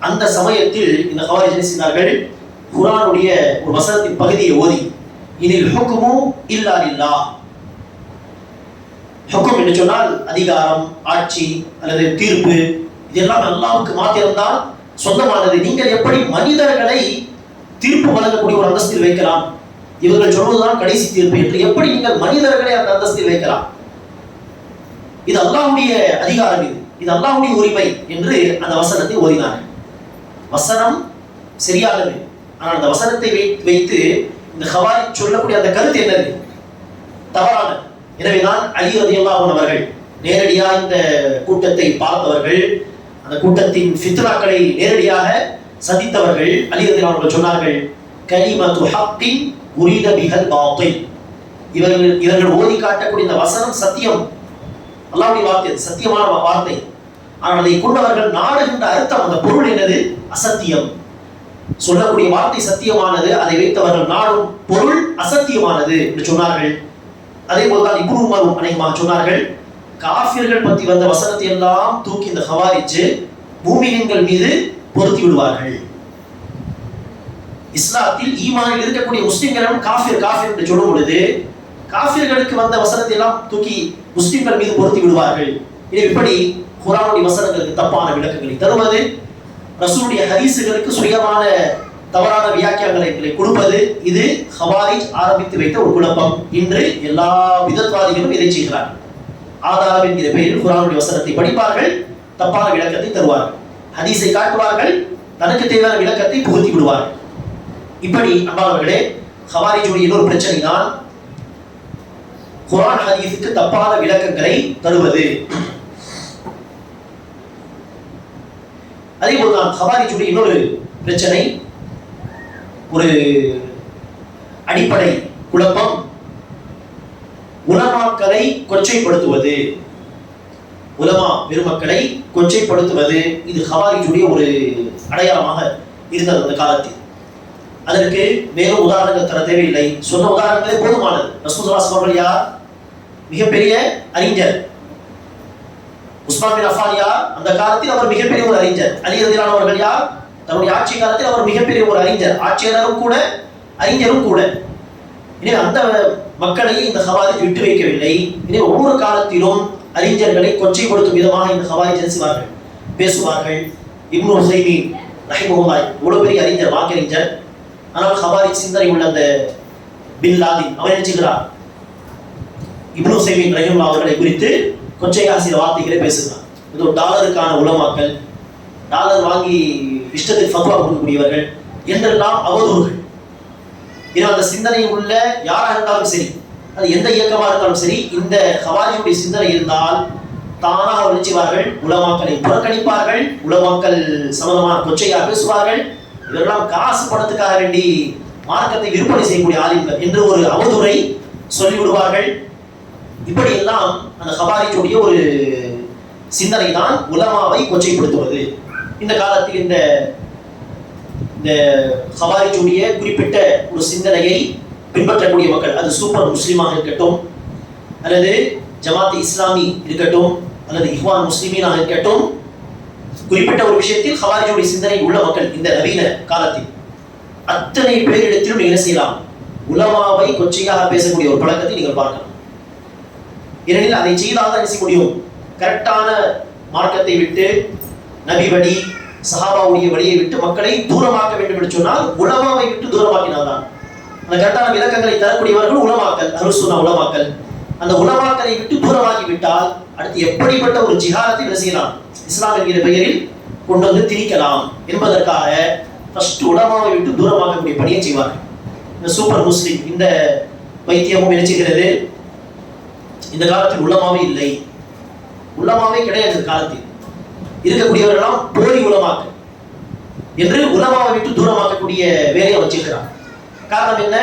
அந்த சமயத்தில் இந்த ஹவாரிஜ் என்ன செய்தார்கள்? குர்ஆனுடைய ஒரு வசனத்தின் பகுதியை ஓதி, இனில் ஹுக்மு இல்லா லில்லாஹ், ஹுக்கும் என்று சொன்னால் அதிகாரம், ஆட்சி அல்லது தீர்ப்பு, இதெல்லாம் அல்லாஹ்வுக்கு மாத்திரம்தான் சொந்தமானது. நீங்கள் எப்படி மனிதர்களை தீர்ப்பு வழங்கக்கூடிய ஒரு அந்தஸ்தில் வைக்கலாம்? இவர்கள் சொல்வதுதான் கடைசி தீர்ப்பு என்று எப்படி நீங்கள் மனிதர்களை அந்த அந்தஸ்தில் வைக்கலாம்? இது அல்லாஹ்வுடைய அதிகாரம், இது அல்லாஹ்வுடைய உரிமை என்று அந்த வசனத்தை ஓதினார்கள். வசனம் சரியானது, ஆனால் அந்த வசனத்தை வைத்து இந்த ஹவாரிஜ் சொல்லக்கூடிய அந்த கருத்து என்னது? தவறானது. எனவேதான் அலி ரலியல்லாஹு அவர்கள் நேரடியாக இந்த கூட்டத்தை பார்த்தவர்கள், அந்த கூட்டத்தின் ஃபித்னாக்களை நேரடியாக சந்தித்தவர்கள். அலி ரலியல்லாஹு அவர்கள் சொன்னார்கள், கலிமத்து ஹக்கின் உரித பிஹல் பாத்தில். இவர்கள் ஓதி காட்டக்கூடிய இந்த வசனம் சத்தியம், அல்லாஹ்வுடைய வார்த்தை, சத்தியமான வார்த்தை. ஆனால் அதை கொண்டவர்கள் நாடுகின்ற அர்த்தம், அந்த பொருள் என்னது? அசத்தியம். சொல்லக்கூடிய வார்த்தை சத்தியமானது, அதை வைத்தவர்கள் நாடும் பொருள் அசத்தியமானது என்று சொன்னார்கள். அதே போல்தான் இப்னு உமர் அனைமாக சொன்னார்கள், காஃபிர்கள் பற்றி வந்த வசனத்தை எல்லாம் தூக்கி இந்த ஹவாரிஜ் மூமின்கள் மீது பொருத்தி விடுவார்கள். இஸ்லாத்தில் ஈமானில் இருக்கக்கூடிய முஸ்லிம்களும் காஃபிர் காஃபிர் என்று சொல்லும் பொழுது காஃபிர்களுக்கு வந்த வசனத்தை எல்லாம் தூக்கி முஸ்லிம்கள் மீது பொருத்தி விடுவார்கள். இது இப்படி குர்ஆனுடைய வசனங்களுக்கு தப்பான விளக்கங்களை தருவது, ரசூலுடைய ஹதீஸுகளுக்கு சுயமான தவறான வியாக்கியானங்களை கொடுப்பது, இது ஹவாரிஜ் ஆரம்பித்து வைத்த ஒரு குழப்பம். இன்று எல்லா விதத்வாதிகளும் இதை செய்கிறார்கள். ஆதாரம் என்கிற பெயரில் குர்ஆனுடைய வசனத்தை படிப்பார்கள், தப்பான விளக்கத்தை தருவார்கள், ஹதீஸை காட்டுவார்கள், தனக்கு தேவையான விளக்கத்தை புகுத்தி விடுவார்கள். இப்படி அன்பானவர்களே, ஹவாரிஜுடைய இன்னொரு பிரச்சனை தான் குர்ஆன் ஹதீஸுக்கு தப்பான விளக்கங்களை தருவது. அதே போல்தான் ஹவாரிஜுடைய இன்னொரு பிரச்சனை, ஒரு அடிப்படை குழப்பம், உலமாக்களை கொச்சைப்படுத்துவது, உலமா பெருமக்களை கொச்சைப்படுத்துவது. இது ஹவாரிஜுடைய ஒரு அடையாளமாக இருந்தது அந்த காலத்தில். அதற்கு மேலும் உதாரணங்கள் தர தேவையில்லை, சொன்ன உதாரணங்களே போதுமானது. ரசூலுல்லாஹி ஸல்லல்லாஹு அலைஹி வஸல்லம் யார்? மிகப்பெரிய அறிஞர். உஸ்மான் பின் அஃபான் யார்? அந்த காலத்தில் அவர் மிகப்பெரிய ஒரு அறிஞர். அலி ரலியல்லாஹு அவர்கள் யார்? தன்னுடைய ஆட்சி காலத்தில் அவர் மிகப்பெரிய ஒரு அறிஞர், ஆட்சியாளரும் கூட அறிஞரும் கூட. எனவே அந்த மக்களை இந்த ஹவாரிஜ் விட்டு வைக்கவில்லை. எனவே ஒவ்வொரு காலத்திலும் அறிஞர்களை கொச்சைப்படுத்தும் விதமாக இந்த ஹவாரிஜ் செய்வார்கள், பேசுவார்கள். இப்னு உஸைமீன் ரஹிமஹுல்லாஹ் இவ்வளவு பெரிய அறிஞர், வாக்கறிஞர். ஆனால் ஹவாரிஜ் சிந்தனை உள்ள அந்த பின் லாதின் அவன் நினைச்சுக்கிறார் இப்னு உஸைமீன் ரஹிமஹுல்லாஹ் அவர்களை குறித்து கொச்சையாக சில வார்த்தைகளை பேசுகிறார். இது டாலருக்கான உலமாக்கள், டாலர் வாங்கி இஷ்டத்தில் ஃபத்வா கொடுக்கக்கூடியவர்கள் என்றெல்லாம் அவதூறுகள். இது அந்த சிந்தனை உள்ள யாராக இருந்தாலும் சரி, அது எந்த இயக்கமாக இருந்தாலும் சரி, இந்த ஹவாரிஜுடைய சிந்தனை இருந்தால் தானாக நினைச்சுவார்கள், உலமாக்களை புறக்கணிப்பார்கள், உலமாக்கள் சம்பந்தமான கொச்சையாக பேசுவார்கள். இவரெல்லாம் காசு பணத்துக்காக வேண்டி மார்க்கத்தை விற்பனை செய்யக்கூடிய ஆலிம்கள் என்று ஒரு அவதூறை சொல்லிவிடுவார்கள். இப்படி எல்லாம் அந்த ஹவாரிஜுடைய ஒரு சிந்தனை தான் உலமாவை கொச்சைப்படுத்துவது. இந்த காலத்தில் இந்த ஹவாரிஜுடைய குறிப்பிட்ட ஒரு சிந்தனையை பின்பற்றக்கூடிய மக்கள், அது சூப்பர் முஸ்லீமாக இருக்கட்டும், அல்லது ஜமாத் இஸ்லாமி இருக்கட்டும், அல்லது இஹ்வான் முஸ்லிமீனாக இருக்கட்டும், குறிப்பிட்ட ஒரு விஷயத்தில் ஹவாரிஜுடைய சிந்தனை உள்ள மக்கள் இந்த நவீன காலத்தில் அத்தனை பேரிடத்திலும் நீங்கள் என்ன செய்யலாம்? உலமாவை கொச்சையாக பேசக்கூடிய ஒரு பழக்கத்தை நீங்கள் பார்க்கலாம். ஏனெனில் அதை செய்தால் தான் செய்ய முடியும். கரெக்டான மார்க்கத்தை விட்டு, நபி வழி, சஹாபாவுடைய வழியை விட்டு மக்களை தூரமாக்க வேண்டும் என்று சொன்னால் உலமாவை விட்டு தூரமாக்கினால்தான். அந்த கரெக்டான விளக்கங்களை தரக்கூடியவர்கள் உலமாக்கல், அஹ்லுஸ் சுன்னah உலமாக்கல். அந்த உலமாக்களை விட்டு தூரமாக்கி விட்டால் அடுத்து எப்படிப்பட்ட ஒரு ஜிஹாதத்தை என்ன செய்யலாம்? இஸ்லாம் என்கிற பெயரில் கொண்டு வந்து திணிக்கலாம் என்பதற்காக ஃபர்ஸ்ட் உலமாவை விட்டு தூரமாக்கக்கூடிய பணியை செய்வார்கள். இந்த சூப்பர் முஸ்லிம் இந்த வைத்தியமும் என்ன செய்கிறது? இந்த காலத்தில் உலமாவே இல்லை, உலமாவே கிடையாது. இந்த காலத்தில் இருக்கக்கூடியவர்களெல்லாம் போலி உலமாக்கள் என்று உலமாவை விட்டு தூரமாக்கக்கூடிய வேலையை வச்சிருக்கிறார். காரணம் என்ன?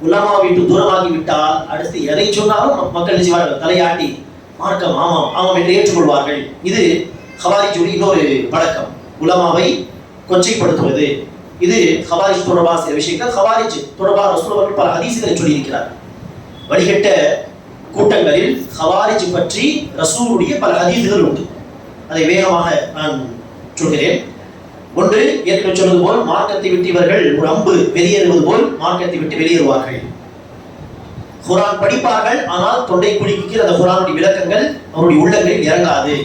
உலமாவை விட்டு தூரமாகி விட்டால் அடுத்து எதை சொன்னாலும் மக்கள் செய்வார்கள், தலையாட்டி மார்க்கம் ஆமாம் ஆமாம் என்று ஏற்றுக்கொள்வார்கள். இது ஹவாரிஜுடைய இன்னொரு பழக்கம், உலமாவை கொச்சைப்படுத்துவது. இது ஹவாரிஜ் தொடர்பான சில விஷயங்கள். ஹவாரிஜ் தொடர்பாக ரசூல் அவர்கள் பல ஹதீஸ்களை சொல்லியிருக்கிறார். வழிகட்ட கூட்டங்களில் ஹவாரிஜ் பற்றி ரசூலுடைய பல ஹதீஸ்கள் உண்டு. அதை வேகமாக நான் சொல்கிறேன். ஒன்று, ஏற்கனவே சொன்னது போல் மார்க்கத்தை விட்டு இவர்கள் ஒரு அம்பு வெளியேறுவது போல் மார்க்கத்தை விட்டு வெளியேறுவார்கள். குர்ஆன் படிப்பார்கள், ஆனால் தொண்டை குலுக்கி அந்த குர்ஆனுடைய விளக்கங்கள் அவருடைய உள்ளங்களில் இறங்காது.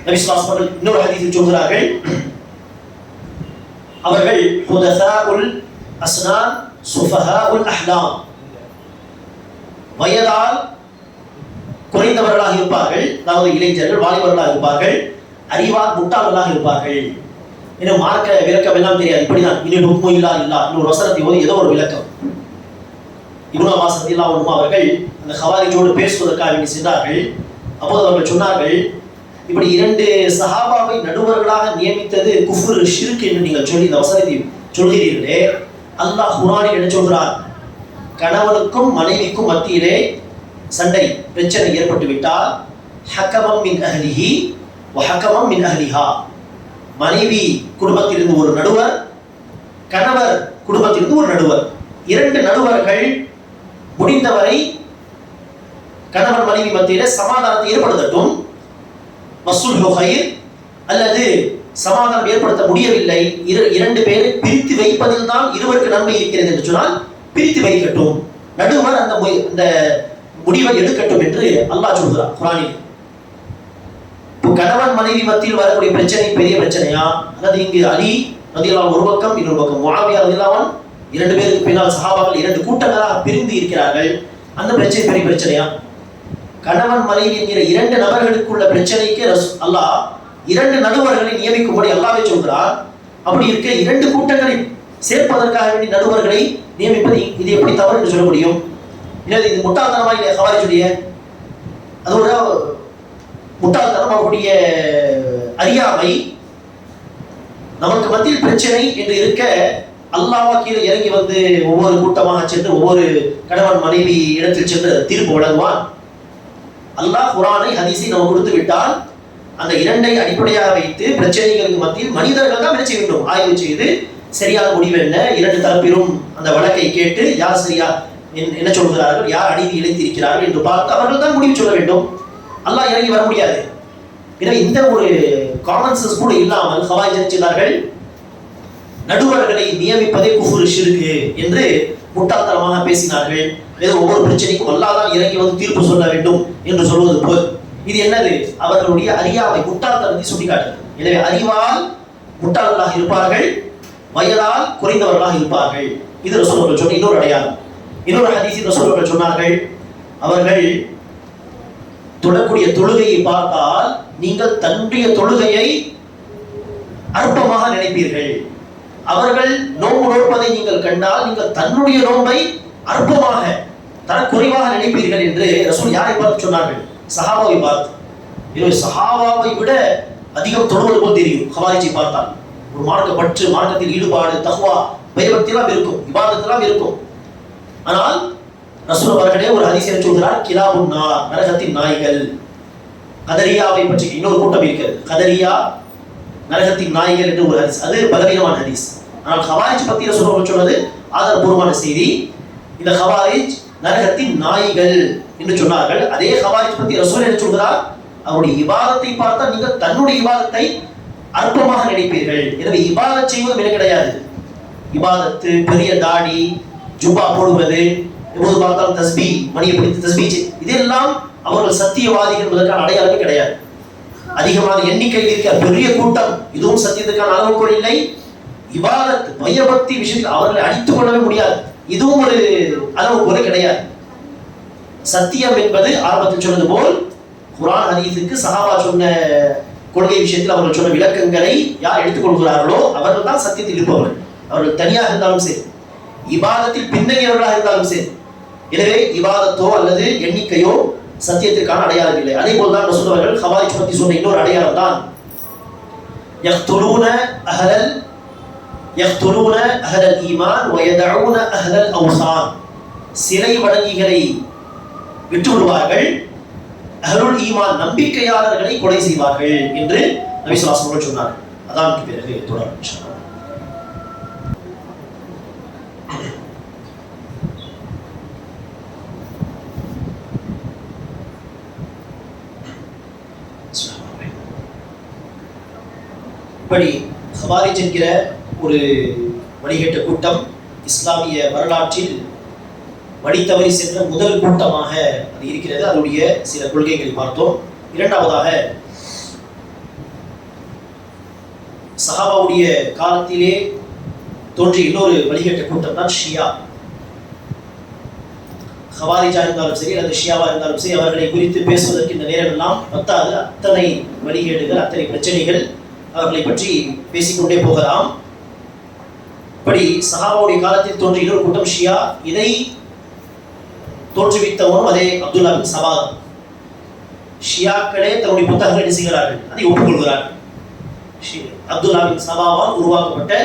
நபி ஸல்லல்லாஹு அலைஹி வஸல்லம் இன்னொரு ஹதீஸில் சொல்கிறார்கள், அவர்கள் ஹுதஸாஉல் அஸ்னான் சுஃபஹாஉல் அஹ்லாம், வயதால் குறைந்தவர்களாக இருப்பார்கள், அதாவது இளைஞர்கள் வாலிபர்களாக இருப்பார்கள், அறிவால் முட்டாளர்களாக இருப்பார்கள். இன்னும் மார்க்க விளக்கம் எல்லாம் தெரியாது, இப்படிதான் இன்னும் ஹுக்மு இல்லா இல்லா இன்னொரு வசனத்தை போது ஏதோ ஒரு விளக்கம். இப்னு அப்பாஸ் ரலியல்லாஹு அன்ஹு அவர்கள் அந்த ஹவாரிஜோடு பேசுவதற்காக வேண்டி சென்றார்கள். அப்போது அவர்கள் சொன்னார்கள், இப்படி இரண்டு சஹாபாவை நடுவர்களாக நியமித்தது குஃப்ர் ஷிர்க் என்று நீங்கள் சொல்லி இந்த வசனத்தை சொல்கிறீர்களே, அல்லாஹ் குர்ஆனில் என்ன சொல்கிறார்? கணவனுக்கும் மனைவிக்கும் மத்தியிலே சண்டை பிரச்சனை ஏற்பட்டு விட்டால் ஹக்கமம் மின் அஹ்லிஹி வ ஹக்கமம் மின் அஹ்லிஹா, மனைவி குடும்பத்திலிருந்து ஒரு நடுவர், கணவர் குடும்பத்திலிருந்து ஒரு நடுவர், இரண்டு நடுவர்கள் முடிந்தவரை கணவன் மனைவி மத்தியிலே சமாதானத்தை ஏற்படுத்தட்டும். வஸ்ஸுல்ஹு கைர், அல்லது சமாதானம் ஏற்படுத்த முடியவில்லை, இரண்டு பேரை பிரித்து வைப்பதில் தான் இருவருக்கு நன்மை இருக்கிறது என்று சொன்னால் பிரித்து வைக்கட்டும், நடுவர் அந்த முடிவை எடுக்கட்டும் என்று அல்லாஹ் சொல்கிறார் குர்ஆனில். கணவன் மனைவி மத்தியில் வரக்கூடிய பிரச்சனை பெரிய பிரச்சனையா, அல்லது இங்கு அலி ரலியல்லாஹு ஒரு பக்கம், இன்னொரு பக்கம் முஆவியா ரலியல்லாஹு அன்ஹு, இரண்டு பேருக்கு பின்னால் சஹாபாக்கள் இரண்டு கூட்டங்களாக பிரிந்து இருக்கிறார்கள், அந்த பிரச்சனை பெரிய பிரச்சனையா? கணவன் மனைவி என்கிற இரண்டு நபர்களுக்குள்ள பிரச்சனைக்கு அல்லாஹ் இரண்டு நடுவர்களை நியமிக்கும்படி அல்லாஹ்வே சொல்கிறார். அப்படி இருக்க இரண்டு கூட்டங்களை சேர்ப்பதற்காக வேண்டி நடுவர்களை நியமிப்பது இது எப்படி தவறு என்று சொல்ல முடியும்? இது முட்டாள்தனமா இல்லையா ஹவாரிஜுடைய? அதோட முட்டாள்தனம், அவருடைய அறியாமை, நமக்கு மத்தியில் பிரச்சனை என்று இருக்க அல்லாஹ் கீழே இறங்கி வந்து ஒவ்வொரு கூட்டமாக சென்று ஒவ்வொரு கணவன் மனைவி இடத்தில் சென்று தீர்ப்பு வழங்குவான்? அல்லாஹ் குர்ஆனை ஹதீஸை நமக்கு கொடுத்து விட்டால் அந்த இரண்டை அடிப்படையாக வைத்து பிரச்சனைகளுக்கு மத்தியில் மனிதர்கள் தான் என்ன செய்ய வேண்டும்? ஆய்வு செய்து சரியான முடிவு என்ன, இரண்டு தரப்பிலும் அந்த வழக்கை கேட்டு யார் சரியா என்ன சொல்கிறார்கள், யார் அநீதி இழைத்திருக்கிறார்கள் என்று பார்த்து அவர்கள் தான் முடிவு சொல்ல வேண்டும். அல்லாஹ் இறங்கி வர முடியாது. எனவே இந்த ஒரு காமன் சென்ஸ் கூட இல்லாமல் ஹவாரிஜ் செய்தார்கள், நடுவர்களை நியமிப்பதே குஃபுர் ஷிர்க் என்று முட்டாள்தனமாக பேசினார்கள். ஏதோ ஒவ்வொரு பிரச்சனைக்கும் அல்லாஹ் தான் இறங்கி வந்து தீர்ப்பு சொல்ல வேண்டும் என்று சொல்வது போல் இது என்னது? அவர்களுடைய அறியாமை, முட்டாள்தனத்தை சுட்டிக்காட்டுது. எனவே அறிவால் முட்டாள்களாக இருப்பார்கள், வயதால் குறைந்தவர்களாக இருப்பார்கள். இது ரசூல் அவர்கள் சொன்ன இன்னொரு அடையாளம். இன்னொரு ஹதீஸில் ரசூல் அவர்கள் சொன்னார்கள், அவர்கள் தொழக்கூடிய தொழுகையை பார்த்தால் நீங்கள் தன்னுடைய தொழுகையை அற்பமாக நினைப்பீர்கள். அவர்கள் நோன்பு நோற்பதை நீங்கள் கண்டால் நீங்கள் தன்னுடைய நோன்பை அற்பமாக தரக்குறைவாக நினைப்பீர்கள் என்று ரசூல் யாரை பார்த்து சொன்னார்கள்? சஹாபாவை பார்த்து. எனவே சஹாபாவை விட அதிகம் தொழுவது போல் தெரியும் ஹவாரிஜை பார்த்தால். ஒரு மார்க்க பற்று, மார்க்கத்தில் ஈடுபாடு, தக்வா, பயபக்தி எல்லாம் இருக்கும், இபாதத்தெல்லாம் இருக்கும். ஆனால் ரசூல் அவர்களே ஒரு ஹதீஸில் சொல்கிறார், கிலாபுன் நார், நரகத்தின் நாய்கள். கதரியாவை பற்றி இன்னொரு கூட்டம் இருக்கிறது, கதரியா நரகத்தின் நாய்கள் என்று ஒரு ஹதீஸ். அது பலவீனமான ஹதீஸ். ஆனால் ஹவாரிஜ் பற்றி ரசூல் அவர்கள் சொன்னது ஆதாரபூர்வமான செய்தி. இந்த ஹவாரிஜ் நரகத்தின் நாய்கள் என்று சொன்னார்கள். அதே ஹவாரிஜ் பற்றி ரசூல் என்ன சொல்கிறார்? அவருடைய இபாதத்தை பார்த்தால் நீங்கள் தன்னுடைய இபாதத்தை அற்பமாக நினைப்பீர்கள். எனவே இபாதத் செய்வது என்ன கிடையாது. இபாதத்து, பெரிய தாடி, ஜுப்பா போடுவது, எப்போது பார்த்தாலும் தஸ்பீ, மணியை பிடித்து தஸ்பீ, இதெல்லாம் அவர்கள் சத்தியவாதிகள் என்பதற்கான அடையாளமே கிடையாது. அதிகமான எண்ணிக்கையில் இருக்கிற பெரிய கூட்டம், இதுவும் சத்தியத்துக்கான அளவுகோல் இல்லை. இபாதத், பயபக்தி விஷயத்தில் அவர்களை அடித்துக் கொள்ளவே முடியாது, இதுவும் ஒரு அளவுகோலே கிடையாது. சத்தியம் என்பது ஆரம்பத்தில் சொன்னது போல் குர்ஆன் ஹதீஸுக்கு சஹாபா சொன்ன கொள்கை விஷயத்தில் அவர்கள் சொன்ன விளக்கங்களை யார் எடுத்துக்கொள்கிறார்களோ அவர்கள் தான் சத்தியத்தில் இருப்பவர்கள். அவர்கள் தனியாக இருந்தாலும் சரி, இபாதத்தில் பின்னணியவர்களாக இருந்தாலும் சரி. எனவே இபாதத்தோ அல்லது எண்ணிக்கையோ சத்தியத்திற்கான அடையாளம் இல்லை. அதே போல் தான் ரசூல் அவர்கள் ஹவாரிஜ் பற்றி சொன்ன இன்னொரு அடையாளம் தான் யக்துலூன அஹலல் ஈமான் வ யதஊன அஹலல் அவ்சான். சிலை வணங்கிகளை விட்டு விடுவார்கள், அஹ்லுல் ஈமான் நம்பிக்கையாளர்களை கொலை செய்வார்கள் என்று நபி ஸல்லல்லாஹு அலைஹி வஸல்லம் சொன்னார்கள். அதான் பிறகு தொடரும் இன்ஷா அல்லாஹ். இப்படி ஹவாரிஜ் என்கிற ஒரு வழிகேட்ட கூட்டம் இஸ்லாமிய வரலாற்றில் வழித்தவறி சென்ற முதல் கூட்டமாக அது இருக்கிறது. அதனுடைய சில கொள்கைகளை பார்த்தோம். இரண்டாவதாக, சஹாபாவுடைய காலத்திலே தோன்றிய இன்னொரு வழிகேட்ட கூட்டம் தான் ஷியா. ஹவாரிஜா இருந்தாலும் சரி அல்லது ஷியாவா இருந்தாலும் சரி, அவர்களை குறித்து பேசுவதற்கு இந்த நேரம் எல்லாம் பத்தாது. அத்தனை வழிகேடுகள், அத்தனை பிரச்சனைகள் அவர்களை பற்றி பேசிக்கொண்டே போகலாம். இப்படி சஹாபாவுடைய காலத்தில் தோன்றிய இன்னொரு கூட்டம் ஷியா. இதை தோற்றுவித்தவரும் அதே அப்துல்லா பின் சபா. ஷியாக்களே தன்னுடைய புத்தகங்களை என்ன செய்கிறார்கள்? அதை ஒப்புக்கொள்கிறார்கள். அப்துல்லா பின் சபாவால் உருவாக்கப்பட்ட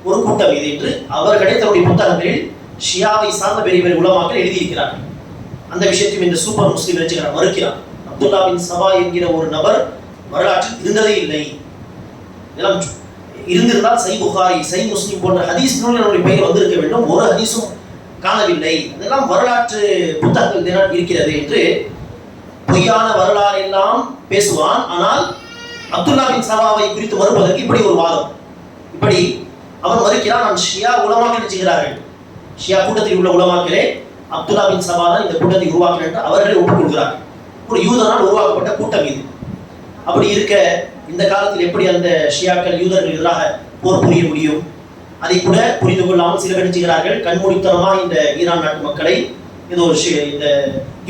ஒரு கூட்டம் இது என்று அவர்களே தன்னுடைய புத்தகங்களில் ஷியாவை சார்ந்த பெரிய பெரிய உலமாக்கள் எழுதியிருக்கிறார்கள். அந்த விஷயத்தையும் இந்த சூப்பர் முஸ்லீம் நினைச்சுக்கிறார், மறுக்கிறார். அப்துல்லா பின் சபா என்கிற ஒரு நபர் வரலாற்றில் இருந்ததே இல்லை. இதெல்லாம் இருந்திருந்தால் சை புகாரி, சை முஸ்லீம் போன்ற ஹதீஸ் நூல்களுடைய பெயர் வந்திருக்க வேண்டும். ஒரு ஹதீஸும் காணவில்லை. அதெல்லாம் வரலாற்று புத்தகங்கள் தினம் இருக்கிறது என்று பொய்யான வரலாறு எல்லாம் பேசுவான். ஆனால் அப்துல்லா பின் சபாவை குறித்து மறுப்பதற்கு இப்படி ஒரு வாதம். இப்படி அவன் மறுக்கிறான். நான் ஷியா உலமாக்கள் செய்கிறார்கள், ஷியா கூட்டத்தில் உள்ள உலமாக்களே அப்துல்லா பின் சபா தான் இந்த கூட்டத்தை உருவாக்கினார் என்று அவர்களை ஒப்புக்கொள்கிறார்கள். ஒரு யூதனால் உருவாக்கப்பட்ட கூட்டம் இது. அப்படி இருக்க இந்த காலத்தில் எப்படி அந்த ஷியாக்கள் யூதர்கள் எதிராக போர் புரிய முடியும்? அதை கூட புரிந்து கொள்ளாமல் சில பேர் செய்கிறார்கள், கண்மூடித்தனமாக இந்த ஈரான் நாட்டு மக்களை ஏதோ இந்த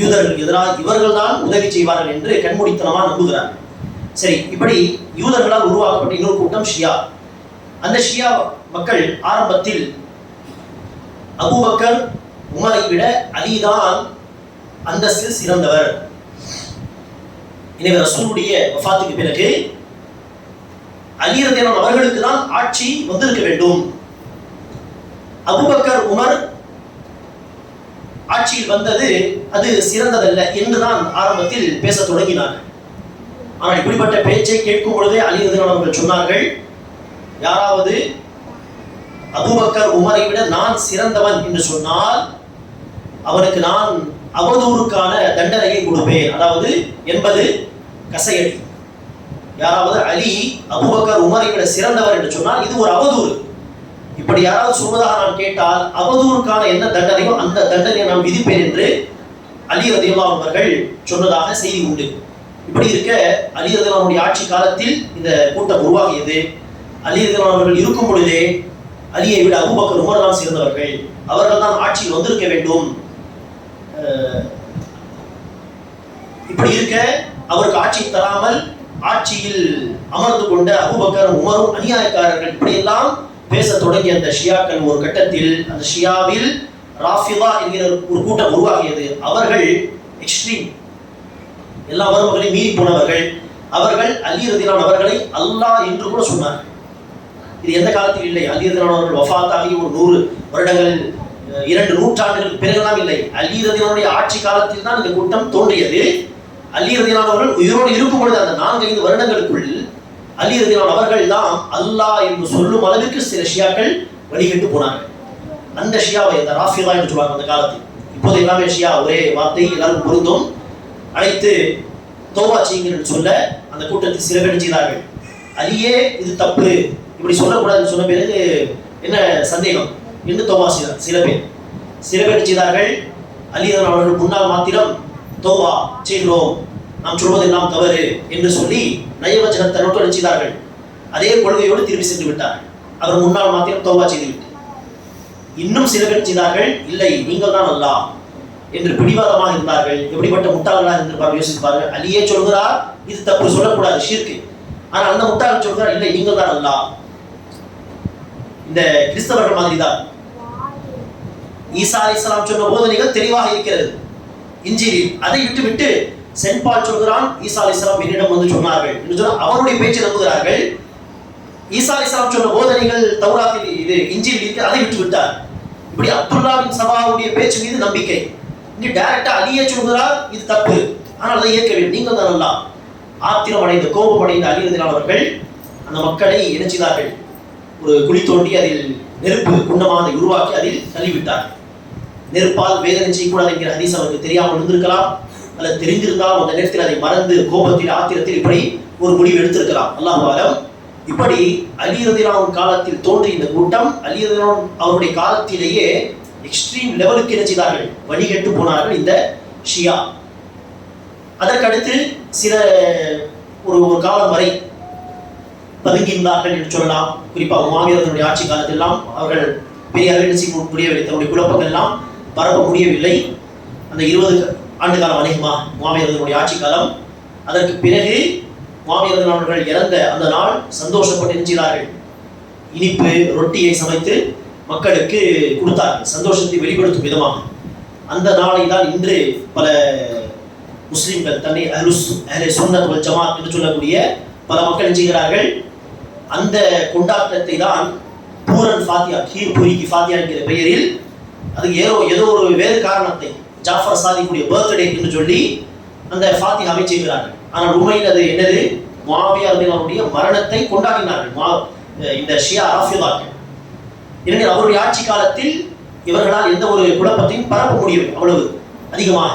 யூதர்களுக்கு எதிராக இவர்கள் தான் உதவி செய்வார்கள் என்று கண்மூடித்தனமாக நம்புகிறார்கள். சரி, இப்படி யூதர்களால் உருவாக்கப்பட்ட இன்னொரு கூட்டம் ஷியா. அந்த ஷியா மக்கள் ஆரம்பத்தில் அபூபக்கர், உமரை விட அலிதான் அந்தஸ்தில் சிறந்தவர். எனவே ரசூலுடைய வஃபாத்துக்கு பிறகு அலி ரலியல்லாஹு அவர்களுக்கு தான் ஆட்சி வந்திருக்க வேண்டும். அபூபக்கர் உமர் ஆட்சியில் வந்தது அது சிறந்ததல்ல என்றுதான் ஆரம்பத்தில் பேச தொடங்கினார்கள். ஆனால் இப்படிப்பட்ட பேச்சை கேட்கும் பொழுதே அலி ரலியல்லாஹு அவர்கள் சொன்னார்கள், யாராவது அபூபக்கர் உமரை விட நான் சிறந்தவன் என்று சொன்னால் அவனுக்கு நான் அவதூறுக்கான தண்டனையை கொடுப்பேன், அதாவது 80 கசையடி. யாராவது அலி அபூபக்கர் உமரை விட சிறந்தவர் என்று சொன்னால் இது ஒரு அவதூறு. இப்படி யாராவது சொல்வதாக நான் கேட்டால் அவதூறுக்கான என்ன தண்டனையோ அந்த தண்டனையை நான் விதிப்பேன் என்று அலி ரலியல்லாஹு அவர்கள் சொன்னதாக செய்தி உண்டு. இப்படி இருக்க அலி ரலியல்லாஹு ஆட்சி காலத்தில் இந்த கூட்டம் உருவாகியது. அலி ரலியல்லாஹு அவர்கள் இருக்கும் பொழுதே அலியை விட அபூபக்கர் உமர் தான் சிறந்தவர்கள், அவர்கள் தான் ஆட்சியில் வந்திருக்க வேண்டும். இப்படி இருக்க அவருக்கு ஆட்சி தராமல் ஆட்சியில் அமர்ந்து கொண்ட அபூபக்கர் உமரும் அநியாயக்காரர்கள் இப்படியெல்லாம் பேச தொடங்கிய அந்த ஷியாக்கள் ஒரு கட்டத்தில் அந்த ஷியாவில் ராஃபிதா என்கிற ஒரு கூட்டம் உருவாகியது. அவர்கள் எக்ஸ்ட்ரீம், எல்லா வரம்புகளையும் மீறி போனவர்கள். அவர்கள் அலி ரலியல்லாஹு அவர்களை அல்லாஹ் என்று கூட சொன்னார்கள். இது எந்த காலத்தில் இல்லை. அலி ரலியல்லாஹு அவர்கள் வஃபாத்தாகி ஒரு 100 வருடங்கள் 2 நூற்றாண்டுகள் பிறகுதான் இல்லை. அலி ரலியல்லாஹு ஆட்சி காலத்தில் தான் இந்த கூட்டம் தோன்றியது. அலி ரலியல்லாஹு அவர்கள் உயிரோடு இருக்கும் பொழுது அந்த 4-5 வருடங்களுக்குள் அலி ரலியல்லாஹு அவர்கள் தான் அல்லாஹ் என்று சொல்லும் அளவுக்கு சில ஷியாக்கள் வழிகட்டு போனார்கள். அந்த ஷியாவை அந்த ராஃபிதா என்று சொல்லுவாங்க அந்த காலத்தில். இப்போது எல்லாமே ஷியா ஒரே வார்த்தை எல்லாரும் பொருந்தும். அழைத்து தௌபா செய்யுங்கள் சொல்ல அந்த கூட்டத்தில் சில பேர் செய்தார்கள். அலியே இது தப்பு, இப்படி சொல்லக்கூடாதுன்னு சொன்ன பிறகு என்ன சந்தேகம் என்று தௌபா செய்தார் சில பேர் செய்தார்கள். அலி ரலியல்லாஹு அவர்கள் முன்னால் மாத்திரம் தௌபா செய்கிறோம், நாம் சொல்வதெல்லாம் தவறு என்று சொல்லி நயவச்சனத்தை நோட்டு செய்தார்கள். அதே கொள்கையோடு திரும்பி சென்று விட்டார்கள். அவர் முன்னால் மாத்திரம் தௌபா செய்துவிட்டு இன்னும் சில பேர் செய்தார்கள், இல்லை நீங்கள் தான் அல்லாஹ் என்று பிடிவாதமாக இருந்தார்கள். எப்படிப்பட்ட முட்டாளர்களாக இருந்திருப்பார்கள் யோசிப்பார்கள். அலியே சொல்கிறார் இது தப்பு, சொல்லக்கூடாது, ஷிர்க். ஆனால் அந்த முட்டாளர் சொல்கிறார், இல்லை நீங்கள் தான் அல்லாஹ். இந்த கிறிஸ்தவர்கள் மாதிரி தான். ஈசா அலைஹிஸ்ஸலாம் சொன்ன போதனைகள் தெளிவாக இருக்கிறது இன்ஜீலில். அதை விட்டு சென்ட் பால் சொல்கிறான் ஈசா அலைஹிஸ்ஸலாம் என்னிடம் வந்து சொன்னார்கள் என்று சொன்னால் அவருடைய பேச்சை நம்புகிறார்கள். ஈசா அலைஹிஸ்ஸலாம் சொன்ன போதனைகள் தௌராத்தில் இது இன்ஜீலில் இருக்கு, அதை விட்டார். இப்படி அப்துல்லாவின் சபாவுடைய பேச்சு மீது நம்பிக்கை. இங்கே டைரக்டா அலியே சொல்கிறார் இது தப்பு, ஆனால் அதை ஏற்க வேண்டும், நீங்கள் தான் அல்லாஹ். ஆத்திரமடைந்த கோபமடைந்த அலி ரலியல்லாஹு அவர்கள் அந்த மக்களை என்ன செய்தார்கள், ஒரு குழி தோண்டி அதில் நெருப்பு குண்டமாக உருவாக்கி அதில் தள்ளிவிட்டார். நெருப்பால் வேதனை செய்யக்கூடாது என்கிற ஹதீஸ் அவருக்கு தெரியாமல் இருந்திருக்கலாம், அல்லது தெரிந்திருந்தாலும் அந்த நேரத்தில் அதை மறந்து கோபத்தில் ஆத்திரத்தில் இப்படி ஒரு முடிவு எடுத்திருக்கலாம், அல்லாஹ் ஆலம். இப்படி அலி ரலியல்லாஹு காலத்தில் தோன்றிய இந்த கூட்டம் அலி ரலியல்லாஹு அவருடைய காலத்திலேயே எக்ஸ்ட்ரீம் லெவலுக்கு என்ன செய்தார்கள், வழிகட்டு போனார்கள் இந்த ஷியா. அதற்கடுத்து சில ஒரு காலம் வரை பதுங்கியிருந்தார்கள் என்று சொல்லலாம். குறிப்பாக முஆவியாவுடைய ஆட்சி காலத்திலெல்லாம் அவர்கள் பெரிய அளவில் முடியவில்லை, தன்னுடைய குழப்பங்கள் எல்லாம் பரப்ப முடியவில்லை. அந்த 20 ஆண்டு காலம் அநேகமா முஆவியாவுடைய ஆட்சி காலம். அதற்கு பிறகு முஆவியா அவர்கள் இறந்த அந்த நாள் சந்தோஷப்பட்டு நினைச்சார்கள், இனிப்பு ரொட்டியை சமைத்து மக்களுக்கு கொடுத்தார்கள் சந்தோஷத்தை வெளிப்படுத்தும் விதமாக. அந்த நாளை தான் இன்று பல முஸ்லிம்கள் தன்னை அஹ்லே சுன்னத் வல் ஜமாத் என்று சொல்லக்கூடிய பல மக்கள் செய்கிறார்கள். அந்த கொண்டாட்டத்தை தான் பூரன் ஃபாத்தியா, கீர் பூரிக்கு ஃபாத்தியா என்கிற பெயரில் அது ஏதோ ஒரு வேறு காரணத்தை ஜாஃபர் சாதிக்குடைய பர்த்டே என்று சொல்லி அந்த ஃபாத்தியாவை செய்கிறார்கள். ஆனால் உண்மையில் அது என்னது, முஆவியா ரலியல்லாஹு மரணத்தை கொண்டாடினார்கள் இந்த ஷியா ராஃபிதாக்கள். எனவே அவருடைய ஆட்சி காலத்தில் இவர்களால் எந்த ஒரு குழப்பத்தையும் பரப்ப முடியவில்லை அவ்வளவு அதிகமாக.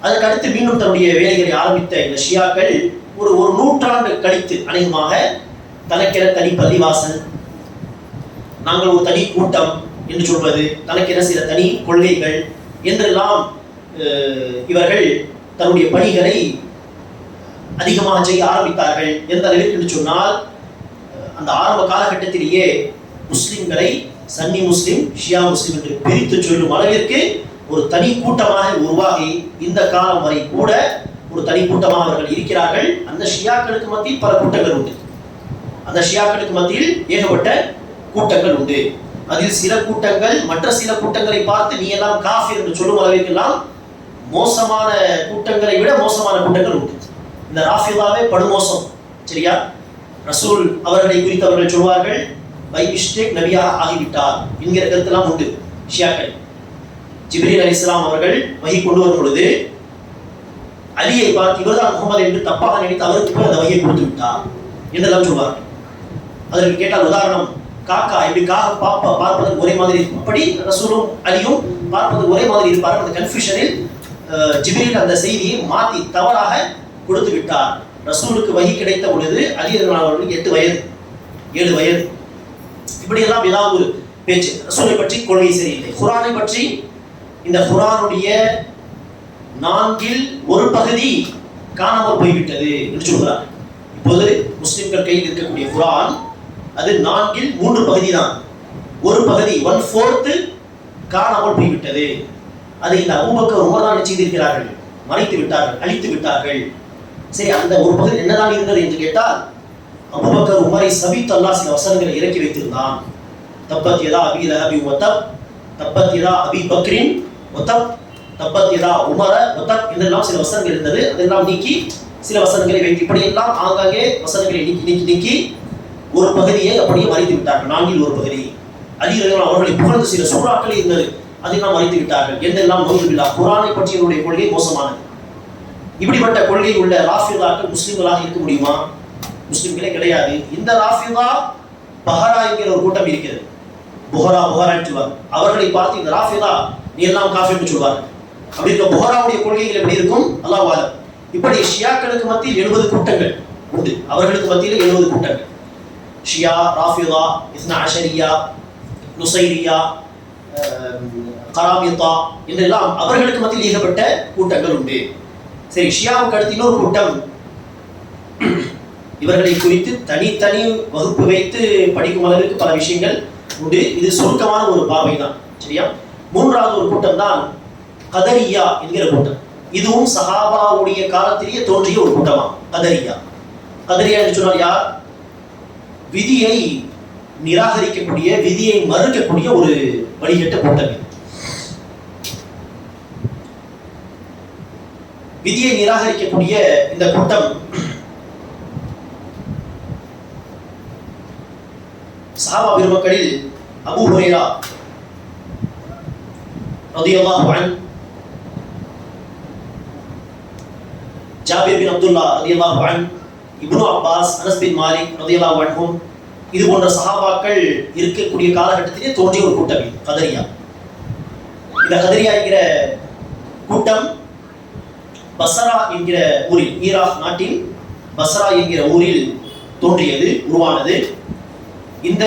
அதற்கு அடுத்து மீண்டும் தன்னுடைய வேலைகளை ஆரம்பித்த இந்த ஷியாக்கள் ஒரு நூற்றாண்டு கழித்து அநேகமாக தனக்கென தனி பள்ளிவாசல், நாங்கள் ஒரு தனி கூட்டம் என்று சொல்வது, தனக்கென சில தனி கொள்கைகள் என்றெல்லாம் இவர்கள் தன்னுடைய பணிகளை அதிகமாக செய்ய ஆரம்பித்தார்கள். எந்த அளவிற்கு என்று சொன்னால் அந்த ஆரம்ப காலகட்டத்திலேயே முஸ்லிம்களை சன்னி முஸ்லிம், ஷியா முஸ்லிம் என்று பிரித்து சொல்லும் அளவிற்கு ஒரு தனி கூட்டமாக உருவாகி இந்த காலம் வரை கூட ஒரு தனி கூட்டமாக அவர்கள் இருக்கிறார்கள். அந்த ஷியாக்களுக்கு மத்தியில் பல கூட்டங்கள் உண்டு. அந்த ஷியாக்களுக்கு மத்தியில் ஏகப்பட்ட கூட்டங்கள் உண்டு. அதில் சில கூட்டங்கள் மற்ற சில கூட்டங்களை பார்த்து நீ எல்லாம் காஃபிர் என்று சொல்லும் அளவிற்கெல்லாம் மோசமான கூட்டங்களை விட மோசமான கூட்டங்கள் உண்டு. இந்த ராஃபிதாவே படுமோசம், சரியா? ரசூல் அவர்களை குறித்து அவர்கள் சொல்வார்கள் பை மிஸ்டேக் நபியாக ஆகிவிட்டார் என்கிற கருத்தெல்லாம் உண்டு ஷியாக்கள். ஜிப்ரீல் அலைஹிஸ்ஸலாம் அவர்கள் வஹி கொண்டு வரும் பொழுது அலியை பார்த்து இவர்தான் முகமது என்று தப்பாக நினைத்து அவருக்கு போய் அந்த வஹியை கொடுத்து விட்டார் என்றெல்லாம் சொல்வார்கள். அதற்கு கேட்டால் உதாரணம், காக்கா எப்படி பார்ப்பதற்கு ஒரே மாதிரி இருக்கும், அப்படி ரசூலும் அலியும் பார்ப்பதற்கு ஒரே மாதிரி இருப்பார்கள். அந்த கன்ஃபியூஷனில் ஜிப்ரீல் அந்த செய்தியை மாற்றி தவறாக கொடுத்து விட்டார். ரசூலுக்கு வஹி கிடைத்த பொழுது அலி அவர்களுக்கு 8 வயது 7 வயது. இப்படியெல்லாம் ஏதாவது ஒரு பேச்சு. ரசூலை பற்றி கொள்கை சரியில்லை. குர்ஆனை பற்றி இந்த குர்ஆனுடைய 1/4 பகுதி காணாமல் போய்விட்டது என்று சொல்கிறார். இப்போது முஸ்லிம்கள் கையில் இருக்கக்கூடிய குர்ஆன் அது 3/4 பகுதி தான். ஒரு பகுதி 1/4 காணாமல் போய்விட்டது. அதை இந்த அபூபக்கர் உமர் தான் செய்திருக்கிறார்கள், மறைத்து விட்டார்கள், அழித்து விட்டார்கள். சரி, அந்த ஒரு பகுதி என்னதான் இருந்தது என்று கேட்டால் அபூபக்கர் உமரை சபித்து அல்லாஹ் சில வசனங்களை இறக்கி வைத்திருந்தான். தப்பத் யதா அபீ லஹபி வதப், தப்பத் யதா அபீ பக்ரின் வதப், தப்பத் யதா உமர வதப் என்றெல்லாம் சில வசனங்கள் இருந்தது. அதெல்லாம் நீக்கி சில வசனங்களை வைத்து இப்படியெல்லாம் ஆங்காங்கே வசனங்களை நீக்கி ஒரு பகுதியை அப்படியே மறைத்து விட்டார்கள். 4/1 பகுதி. அலி ரலியல்லாஹு அவர்களை புகழ்ந்து சில சூறாக்கள் இருந்தது, அதையெல்லாம் மறைத்து விட்டார்கள். என்றெல்லாம் நோய்பில்லா. குர்ஆனை பற்றியவருடைய கொள்கை மோசமானது. இப்படிப்பட்ட கொள்கை உள்ள ராஃபிதாக்கள் முஸ்லிம்களாக இருக்க முடியுமா? முஸ்லிம்களே கிடையாது. இந்த ராஃபிதா பஹரா என்கிற ஒரு கூட்டம் இருக்கிறது. புஹரா சொல்வார். அவர்களை பார்த்து இந்த ராஃபிதா நீ எல்லாம் காஃபிர் என்று சொல்வார். அப்படி இருக்க புஹராவுடைய கொள்கைகள் எப்படி இருக்கும்? அல்லாஹ் அலம். இப்படி ஷியாக்களுக்கு மத்தியில் 70 கூட்டங்கள் உண்டு. அவர்களுக்கு மத்தியில் 70 கூட்டங்கள். ஷியா, ராஃபிதா, இஸ்னா அஷரியா, நுசைரியா, கராமியத்தா என்றெல்லாம் அவர்களுக்கு மத்தியில் ஏகப்பட்ட கூட்டங்கள் உண்டு. சரி, ஷியாவுக்கு அடுத்து இன்னொரு கூட்டம். இவர்களை குறித்து தனித்தனி வகுப்பு வைத்து படிக்கும் அளவுக்கு பல விஷயங்கள் உண்டு. இது சுருக்கமான ஒரு பார்வை தான். சரியா? 3வது ஒரு கூட்டம் தான் கதரியா என்கிற கூட்டம். இதுவும் சஹாபாவுடைய காலத்திலேயே தோன்றிய ஒரு கூட்டமா கதரியா. கதரியா என்று சொன்னால் யார்? விதியை நிராகரிக்கக்கூடிய, விதியை மறுக்கக்கூடிய ஒரு வழிகட்ட கூட்டம். விதியை நிராகரிக்கக்கூடிய இந்த கூட்டம் சஹாபா பெருமக்களில் அபூ ஹுரைரா ரலியல்லாஹு அன்ஹு, ஜாபிர் பின் அப்துல்லா ரலியல்லாஹு அன்ஹு, இப்னு அப்பாஸ், அனஸ் பின் மாலிக் ரலியல்லாஹு அன்ஹும், இது போன்ற சஹாபாக்கள் இருக்கக்கூடிய காலகட்டத்திலே தோன்றிய ஒரு கூட்டம் கதரியா. இந்த கதரியா என்கிற கூட்டம் பஸ்ரா என்கிற ஊரில், ஈராக் நாட்டின் பஸ்ரா என்கிற ஊரில் தோன்றியது, உருவானது. இந்த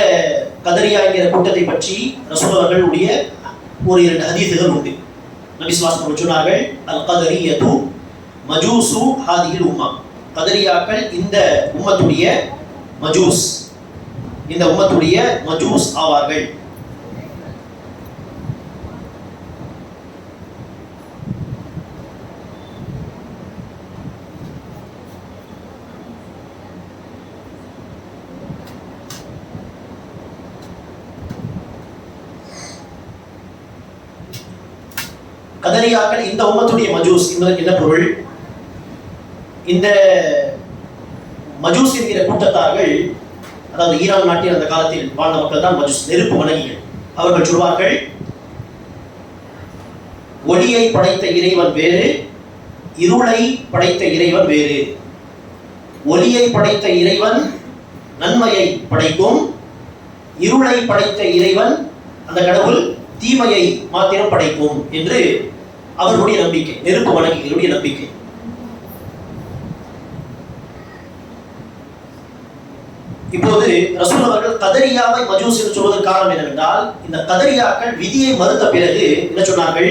கதரியா என்கிற கூட்டத்தை பற்றி ரசூல் அவர்களுடைய ஒரு 2 ஹதீஸ்கள் உண்டு. நபி ஸல்லல்லாஹு அலைஹி வஸல்லம் சொன்னார்கள், அல் கதரியது மஜூசு ஹாதிஹில் உம்மா. கதரியாக்கள் இந்த உம்மத்துடைய மஜூஸ், இந்த உம்மத்துடைய மஜூஸ் ஆவார்கள். கதரியாக்கள் இந்த உம்மத்துடைய மஜூஸ் என்பதற்கு என்ன பொருள்? இந்த மஜூஸ் என்கிற கூட்டத்தார்கள், அதாவது ஈரான் நாட்டில் அந்த காலத்தில் வாழ்ந்த மக்கள் தான் மஜூஸ், நெருப்பு வணங்கிகள். அவர்கள் சொல்வார்கள், ஒளியை படைத்த இறைவன் வேறு, இருளை படைத்த இறைவன் வேறு. ஒளியை படைத்த இறைவன் நன்மையை படைக்கும், இருளை படைத்த இறைவன் அந்த கடவுள் தீமையை மாத்திரம் படைக்கும் என்று அவர்களுடைய நம்பிக்கை, நெருப்பு வணங்கிகளுடைய நம்பிக்கை. இப்போது ரசூல் அவர்கள் கதரியாவை மஜூஸ் என்று சொல்வதற்கு காரணம் என்னவென்றால், இந்த கதரியாக்கள் விதியை மறுத்த பிறகு என்ன சொன்னார்கள்?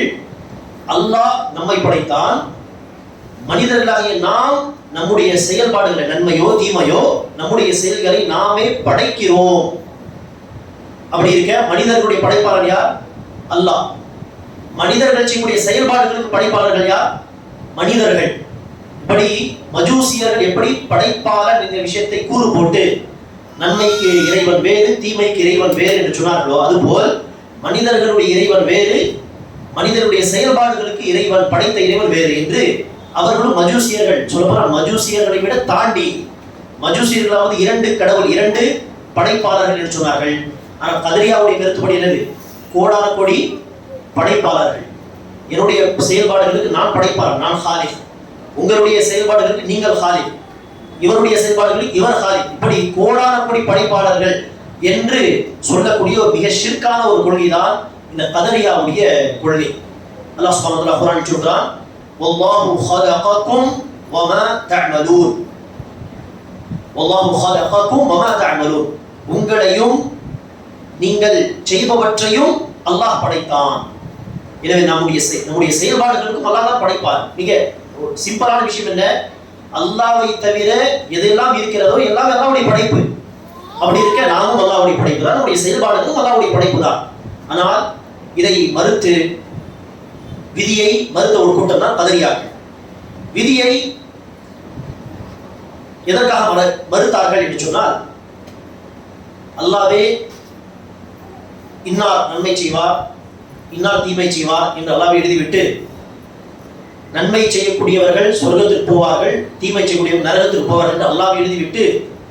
அல்லாஹ் நம்மை படைத்தான், மனிதர்களாகிய நாம் நம்முடைய செயல்பாடுகளை, நன்மையோ தீமையோ, நம்முடைய செயல்களை நாமே படைக்கிறோம். அப்படி இருக்க மனிதர்களுடைய படைப்பாளர் யார்? அல்லாஹ். மனிதர்கள் செய்யக்கூடிய செயல்பாடுகளுக்கு படைப்பாளர்கள் யார்? மனிதர்கள். இப்படி மஜூசியர்கள் எப்படி படைப்பாளர் என்ற விஷயத்தை கூறு போட்டு நன்மைக்கு இறைவன் வேறு, தீமைக்கு இறைவன் வேறு என்று சொன்னார்களோ, அதுபோல் மனிதர்களுடைய இறைவன் வேறு, மனிதனுடைய செயல்பாடுகளுக்கு இறைவன், படைத்த இறைவன் வேறு என்று அவர்களும் மஜூசியர்கள், சொல்லப்போனால் மஜூசியர்களை விட தாண்டி மஜூசியர்களாவது இரண்டு கடவுள், இரண்டு படைப்பாளர்கள் என்று சொன்னார்கள். ஆனால் கதரியாவுடைய கருத்துப்படி என்னது? கோடான கோடி படைப்பாளர்கள். என்னுடைய செயல்பாடுகளுக்கு நான் படைப்பாளர், நான் ஹாலிக். உங்களுடைய செயல்பாடுகளுக்கு நீங்கள் ஹாலிக், இவருடைய செயல்பாடுகளுக்கு இவர் ஹாலிக். இப்படி கோடான கோடி படைப்பாளர்கள் என்று சொல்லக்கூடிய ஒரு மிக ஷிர்கான ஒரு கொள்கைதான் இந்த கதரியாவுடைய கொள்கை. அல்லாஹ் சுப்ஹானஹு வ தஆலா குர்ஆனில் சொல்றான், வல்லாஹு ஹலகக்கும் வமா தஅமலூன். வல்லாஹு ஹலகக்கும் வமா தஅமலூன். உங்களையும் நீங்கள் செய்பவற்றையும் அல்லாஹ் படைத்தான். எனவே நம்முடைய செயல்பாடுகளுக்கும் அல்லாஹ் தான் படைப்பார். மிக சிம்பிளான விஷயம் என்ன? அல்லாஹ்வை தவிர எதெல்லாம் இருக்கிறதோ எல்லாம் அல்லாஹ்வுடைய படைப்பு. அப்படி இருக்க நாமும் அல்லாஹ்வுடைய படைப்பு தான், நம்முடைய செயல்பாடுகளும் அல்லாஹ்வுடைய படைப்பு தான். ஆனால் இதை மறுத்து விதியை மறுத்த ஒரு கூட்டம் தான் கதரியாக்கள். விதியை எதற்காக மறுத்தார்கள் என்று சொன்னால், அல்லாஹ்வே இன்னார் நன்மை செய்வார், இன்னார் தீமை செய்வார் என்று அல்லாஹ்வே எழுதிவிட்டு, நன்மை செய்யக்கூடியவர்கள் சொர்க்கத்திற்கு போவார்கள், தீமை செய்யக்கூடியவர்கள் நரகத்திற்கு போவார்கள் என்று அல்லாஹ்வே எழுதிவிட்டு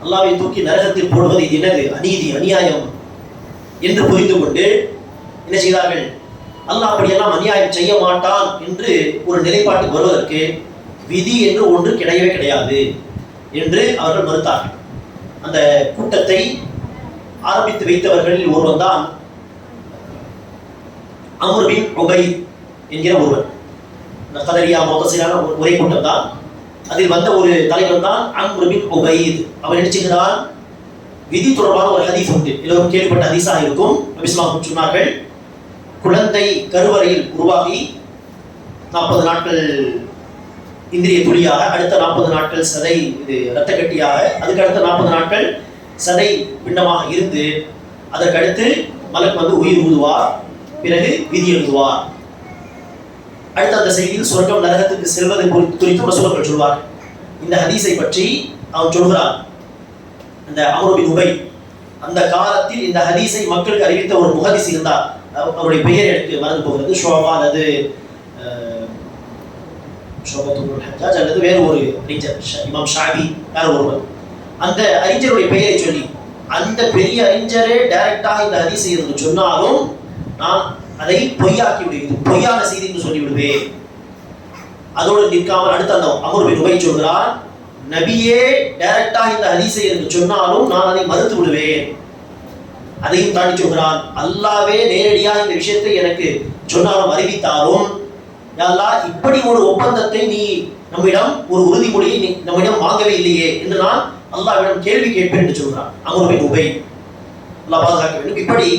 அல்லாஹ்வை தூக்கி நரகத்தில் போடுவது இது என்னது? அநீதி, அநியாயம் என்று புரிந்து கொண்டு என்ன செய்தார்கள்? அல்லாஹ் அப்படியெல்லாம் அநியாயம் செய்ய மாட்டான் என்று ஒரு நிலைப்பாட்டுக்கு வருவதற்கு விதி என்று ஒன்று கிடையவே கிடையாது என்று அவர்கள் மறுத்தார்கள். அந்த கூட்டத்தை ஆரம்பித்து வைத்தவர்களில் ஒருவன் தான் அம்ர் பின் உபைத் என்கிற ஒருவன். கதரியா முஅத்தஸிலான ஒரே கூட்டம் தான். அதில் வந்த ஒரு தலைவன் தான் அம்ர் பின் உபைத். அவன் என்ன செய்கிறான்? விதி தொடர்பான ஒரு ஹதீஸ் உண்டு, எல்லோரும் கேள்விப்பட்ட ஹதீஸாக இருக்கும். நபி ஸல்லல்லாஹு அலைஹி வஸல்லம் சொன்னார்கள், குழந்தை கருவறையில் உருவாகி 40 நாட்கள் இந்திரிய துளியாக, அடுத்த 40 நாட்கள் சதை இது இரத்த கட்டியாக, அதுக்கு அடுத்த 40 நாட்கள் சதை பிண்டமாக இருந்து, அதற்கடுத்து மலக் வந்து உயிர் ஊதுவார், பிறகு விதி எழுதுவார். அடுத்த அந்த செய்தியில் சொர்க்கம் நரகத்துக்கு செல்வதை குறித்து ரசூலுல்லாஹ் சொல்வார். இந்த ஹதீஸை பற்றி அவன் சொல்கிறான், அந்த அம்ர் பின் உபை அந்த காலத்தில் இந்த ஹதீஸை மக்களுக்கு அறிவித்த ஒரு முஹதிஸ் இருந்தார். அவருடைய பெயர் எனக்கு மறந்து போகிறது. ஷோபா அல்லது ஷோபத்துல் ஹஜ்ஜாஜ் அல்லது வேறு ஒரு அறிஞர், இமாம் ஷாபி வேறு ஒருவர். அந்த அறிஞருடைய பெயரை சொல்லி, அந்த பெரிய அறிஞரே டைரக்டாக இந்த ஹதீஸை என்று சொன்னாலும் நான் அதை பொய்யாக்கி விடுகிறது, பொய்யான செய்தி என்று சொல்லிவிடுவேன். அதோடு நிற்காமல் அடுத்த அந்த அம்ர் பின் உபை சொல்கிறார், நபியே டைரக்டாக இந்த ஹதீஸை என்று சொன்னாலும் நான் அதை மறுத்து விடுவேன். அதையும் தாண்டி சொல்கிறான், அல்லாஹ்வே நேரடியாக இந்த விஷயத்தை எனக்கு சொன்னாலும் அறிவித்தாலும், யா அல்லாஹ் இப்படி ஒரு ஒப்பந்தத்தை நீ நம்மிடம், ஒரு உறுதிமொழியை நீ நம்மிடம் வாங்கவே இல்லையே என்று நான் அல்லாஹ்விடம் கேள்வி கேட்பேன் என்று சொல்கிறான் அம்ர் பின் உபை. அல்லாஹ் பாதுகாக்க வேண்டும். இப்படி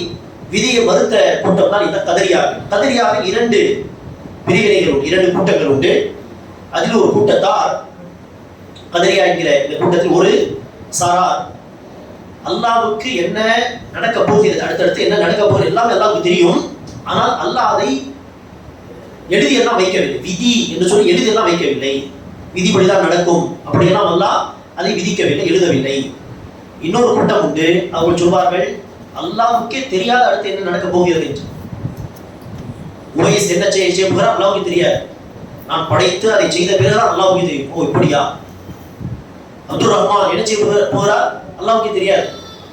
விதியை மறுத்த கூட்டம் தான் இந்த கதரியாக்கள். கதரியாவில் 2 பிரிவினைகள் உண்டு, 2 கூட்டங்கள் உண்டு. அதில் ஒரு கூட்டத்தார், கதரியா என்கிற இந்த கூட்டத்தில் ஒரு சாரார், அல்லாஹ்வுக்கு என்ன நடக்க போகிறது, அடுத்தடுத்து என்ன நடக்க போகிறது எல்லாம் அல்லாஹ்வுக்கு தெரியும். ஆனால் அல்லாஹ் அதை எழுதியெல்லாம் வைக்கவில்லை, விதி என்று சொல்லி எழுதியெல்லாம் வைக்கவில்லை. விதிப்படிதான் நடக்கும் அப்படியெல்லாம் அல்லாஹ் அதை விதிக்கவில்லை, எழுதவில்லை. இன்னொரு கூட்டம் உண்டு, அவர்கள் சொல்வார்கள், அல்லாஹ்வுக்கே தெரியாத அடுத்து என்ன நடக்க போகிறது என்று. உவைஸ் என்ன செய்ய போகிறார் அல்லாஹ்வுக்கு தெரியாது, நான் படைத்து அதை செய்த பிறகுதான் அல்லாஹ்வுக்கு தெரியும். ஓ இப்படியா? அப்துல் ரஹ்மான் என்ன செய்ய போகிறார் அல்லாஹ்வுக்கு தெரியாது,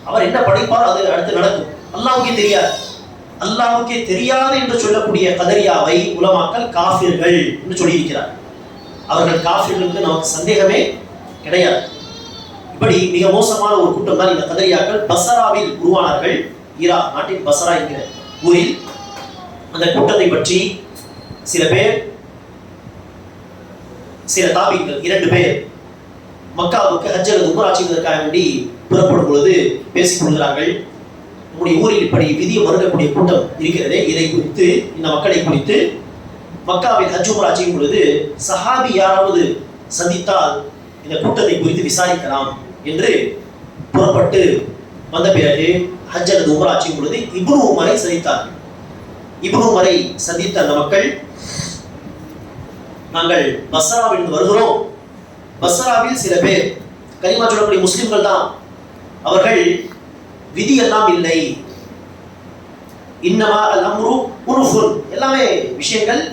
அவர் என்ன படைப்பார் அது அடுத்து நடக்கும், அல்லாஹ்வுக்கே தெரியாது. அல்லாஹ்வுக்கே தெரியாது என்று சொல்லக்கூடிய கதரியாவை உலமாக்கள் காஃபிர்கள் என்று சொல்லியிருக்கிறார். அவர்கள் காஃபிர்களுக்கு நமக்கு சந்தேகமே கிடையாது. இப்படி மிக மோசமான ஒரு கூட்டம் தான் இந்த கதரியாக்கள். பஸ்ராவில் உருவானார்கள், ஈராக் நாட்டின் பஸ்ரா என்கிற ஊரில். அந்த கூட்டத்தை பற்றி சில பேர், சில தாபீன்கள் 2 பேர் மக்காவுக்கு ஹஜ் அல்லது உம்ரா செய்வதற்காக வேண்டி புறப்படும் பொழுது பேசிக் கொள்கிறார்கள். நம்முடைய ஊரில் இப்படி விதியை மறுக்கக்கூடிய கூட்டம் இருக்கிறதே, இதை குறித்து, இந்த மக்களை குறித்து மக்காவில் ஹஜ் உம்ரா செய்யும் பொழுது சஹாபி யாராவது சந்தித்தால் இந்த கூட்டத்தை குறித்து விசாரிக்கலாம் என்று புறப்பட்டு வந்த பிறகு ஹஜ் அல்லது உம்ரா செய்யும் பொழுது இப்னு உமரை சந்தித்தார்கள். இப்னு உமரை சந்தித்த அந்த மக்கள், நாங்கள் பஸ்ராவிலிருந்து வருகிறோம், பஸ்ராவில் சில பேர் கலிமா சொல்லக்கூடிய முஸ்லிம்கள் தான், அவர்கள் விதி எல்லாம் இல்லை, இன்னமா அல் அம்ரு உனுஃபுன், எல்லாமே விஷயங்கள்